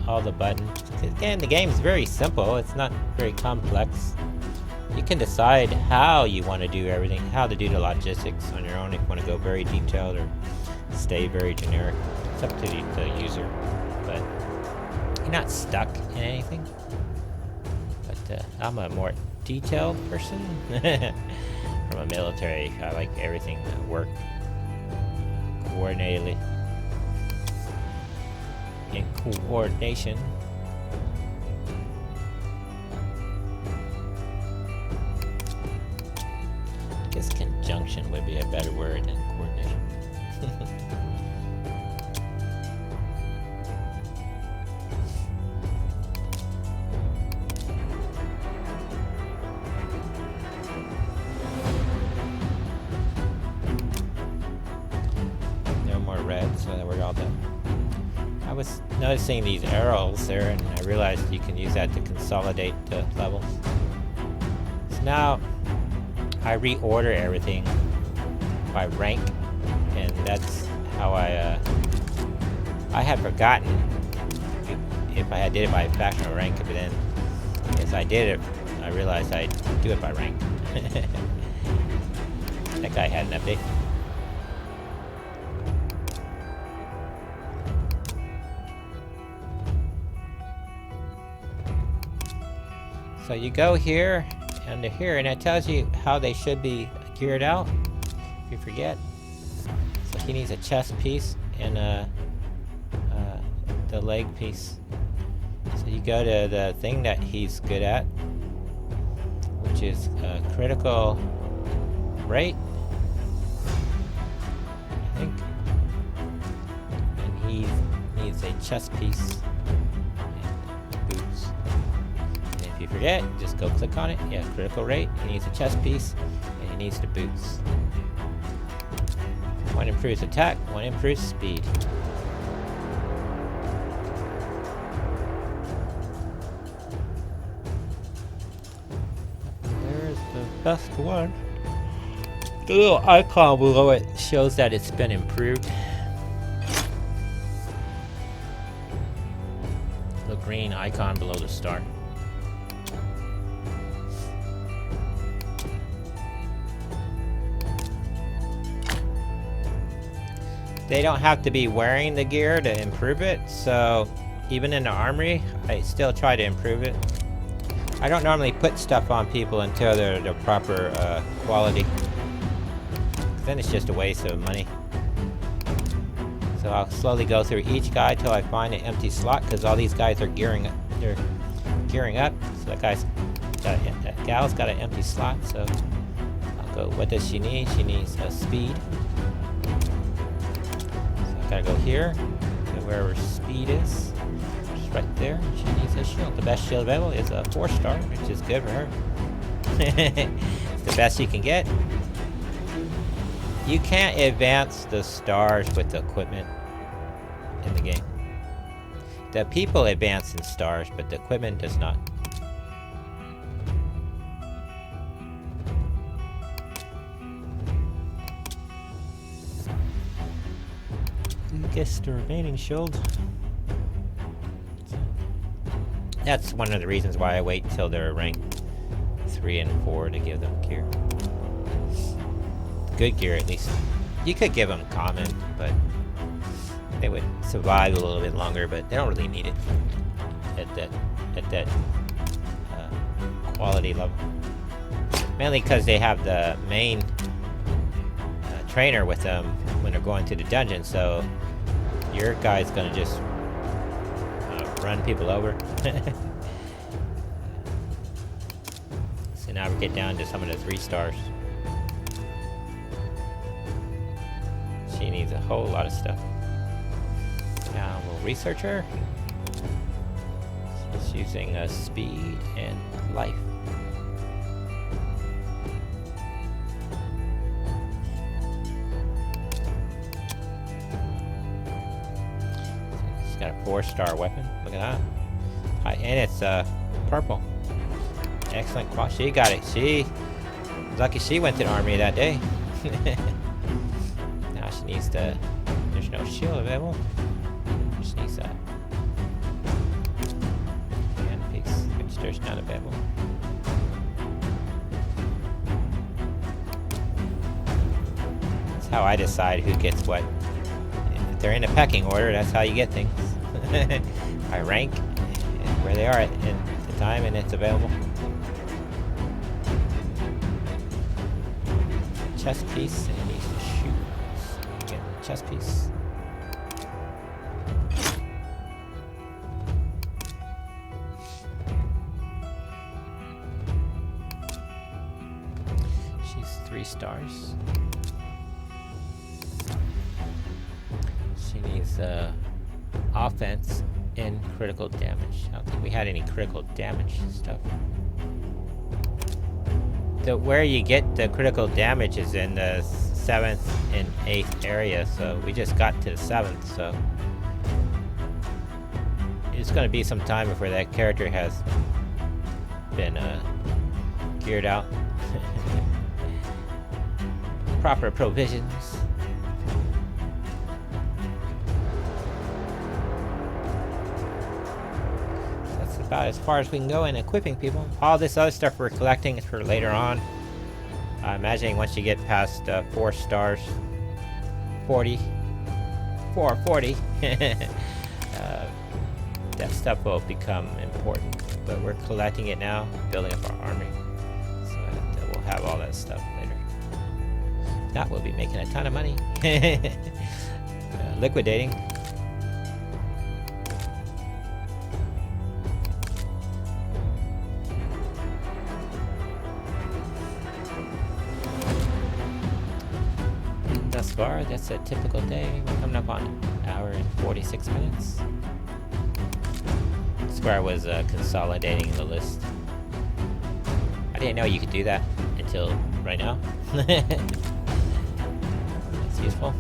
S1: all the buttons. Again, the game is very simple. It's not very complex. You can decide how you want to do everything, how to do the logistics on your own if you want to go very detailed or stay very generic. It's up to the user, but you're not stuck in anything. But I'm a more detailed person. From a military, I like everything to work coordinatedly. In coordination. I guess conjunction would be a better word than coordination. No more red, so we're all done. I was noticing these arrows there, and I realized you can use that to consolidate the levels. So now I reorder everything by rank, and that's how I had forgotten. if I had did it by faction or rank, but then as I did it, I realized I'd do it by rank. That guy had an update. So you go here and to here, and it tells you how they should be geared out. If you forget, so he needs a chest piece and the leg piece. So you go to the thing that he's good at, which is critical rate, I think, and he needs a chest piece and boots. And if you forget, just go click on it. Yeah, critical rate. He needs a chest piece and he needs the boots. One improves attack, one improves speed. There's the best one. The little icon below it shows that it's been improved. The green icon below the star. They don't have to be wearing the gear to improve it, so even in the armory, I still try to improve it. I don't normally put stuff on people until they're the proper quality. Then it's just a waste of money. So I'll slowly go through each guy till I find an empty slot, because all these guys are gearing up. They're gearing up. So that gal's got an empty slot. So I'll go. What does she need? She needs speed. Gotta go here to wherever speed is. Just right there. She needs a shield. The best shield available is a 4-star, which is good for her. It's the best you can get. You can't advance the stars with the equipment in the game. The people advance in stars, but the equipment does not. Guess the remaining shield. That's one of the reasons why I wait until they're ranked 3 and 4 to give them gear. Good gear, at least. You could give them common, but they would survive a little bit longer. But they don't really need it at that quality level. Mainly because they have the main trainer with them when they're going to the dungeon, so your guy's gonna just run people over. So now we get down to some of the 3 stars. She needs a whole lot of stuff. Now we'll research her. She's using speed and life. Got a 4-star weapon. Look at that. And it's purple. Excellent quality. She got it. She lucky she went to the army that day. Now she needs to. There's no shield available. She needs that hand piece, which there's none available. That's how I decide who gets what. If they're in a pecking order, that's how you get things. By rank, where they are at the time, and it's available. Chest piece, and it needs to shoot. Get the chest piece. She's 3 stars. She needs offense and critical damage. I don't think we had any critical damage stuff. Where you get the critical damage is in the 7th and 8th area, so we just got to the 7th, so it's going to be some time before that character has been geared out. Proper provisions. about as far as we can go in equipping people. All this other stuff we're collecting is for later on. Imagining once you get past 4 stars, 40, 440, that stuff will become important. But we're collecting it now, building up our army, so that we'll have all that stuff later. If not, we'll be making a ton of money. Liquidating. Thus far, that's a typical day. We're coming up on an hour and 46 minutes. That's where I was consolidating the list. I didn't know you could do that until right now. That's useful.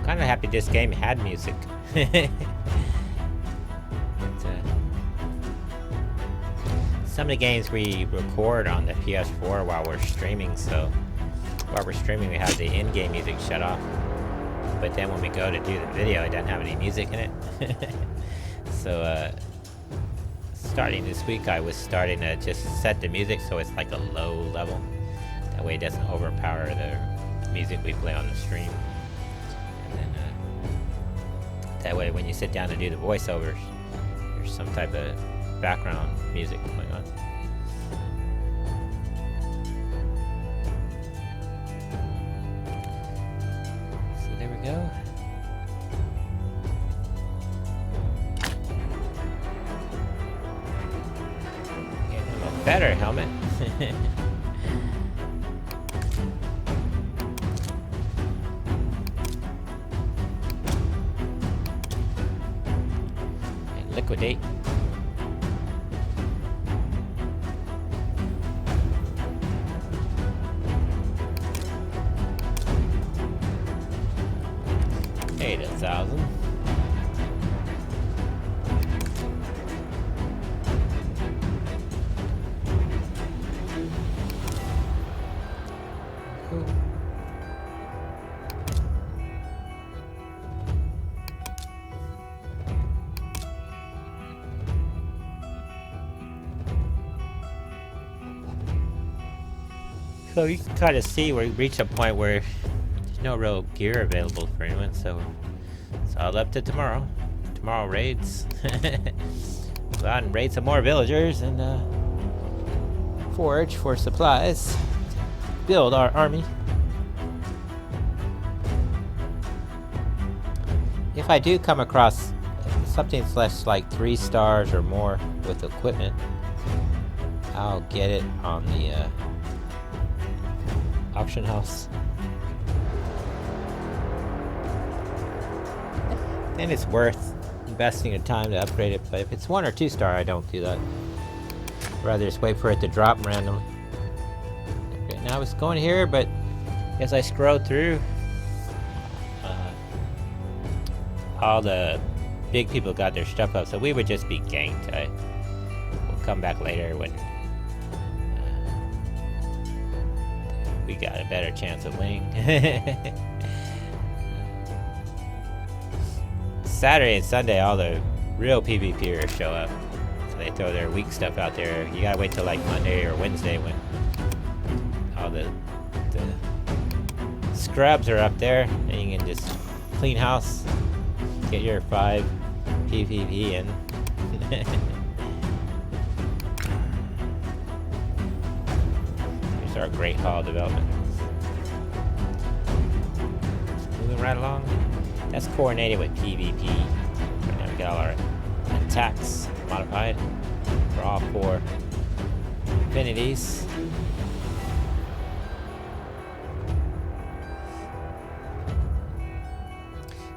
S1: Kind of happy this game had music. But, some of the games we record on the PS4 while we're streaming, so while we're streaming we have the in-game music shut off. But then when we go to do the video, it doesn't have any music in it. So starting this week, I was starting to just set the music so it's like a low level. That way it doesn't overpower the music we play on the stream. That way, when you sit down to do the voiceovers, there's some type of background music going on. So there we go. Getting a little better helmet. Liquidate. $8,000. So you can kind of see we reach a point where there's no real gear available for anyone, so it's all up to tomorrow. Tomorrow raids. Go out and raid some more villagers and forage for supplies. Build our army. If I do come across something that's like 3 stars or more with equipment, I'll get it on the auction house. And it's worth investing the time to upgrade it, but if it's 1 or 2 star, I don't do that. I'd rather just wait for it to drop randomly. Okay, now it's going here, but as I scroll through, all the big people got their stuff up, so we would just be ganked. We'll come back later when we got a better chance of winning. Saturday and Sunday, all the real PvPers show up. So they throw their weak stuff out there. You gotta wait till like Monday or Wednesday when all the scrubs are up there, and you can just clean house, get your 5 PvP in. Here's our Great Hall development. Moving right along. That's coordinated with PvP. We got all our attacks modified for all 4 affinities.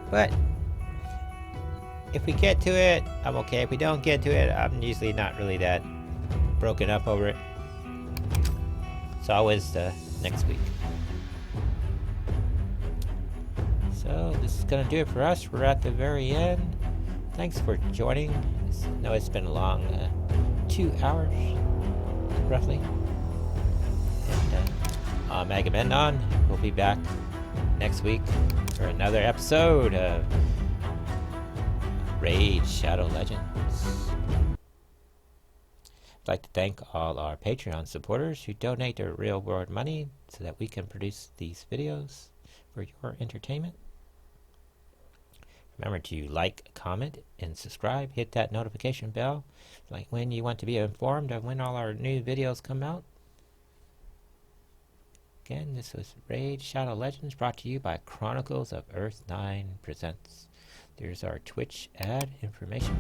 S1: But if we get to it, I'm okay. If we don't get to it, I'm usually not really that broken up over it. It's always next week. So this is gonna do it for us. We're at the very end. Thanks for joining. I know it's been a long 2 hours, roughly. And I'm Agamemnon. We'll be back next week for another episode of Raid Shadow Legends. I'd like to thank all our Patreon supporters who donate their real world money so that we can produce these videos for your entertainment. Remember to like, comment, and subscribe. Hit that notification bell, like when you want to be informed of when all our new videos come out. Again, this was Raid Shadow Legends, brought to you by Chronicles of Earth 9 Presents. There's our Twitch ad information.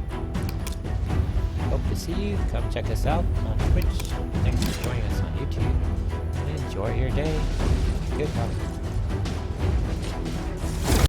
S1: Hope to see you. Come check us out on Twitch. Thanks for joining us on YouTube. Enjoy your day. Goodbye.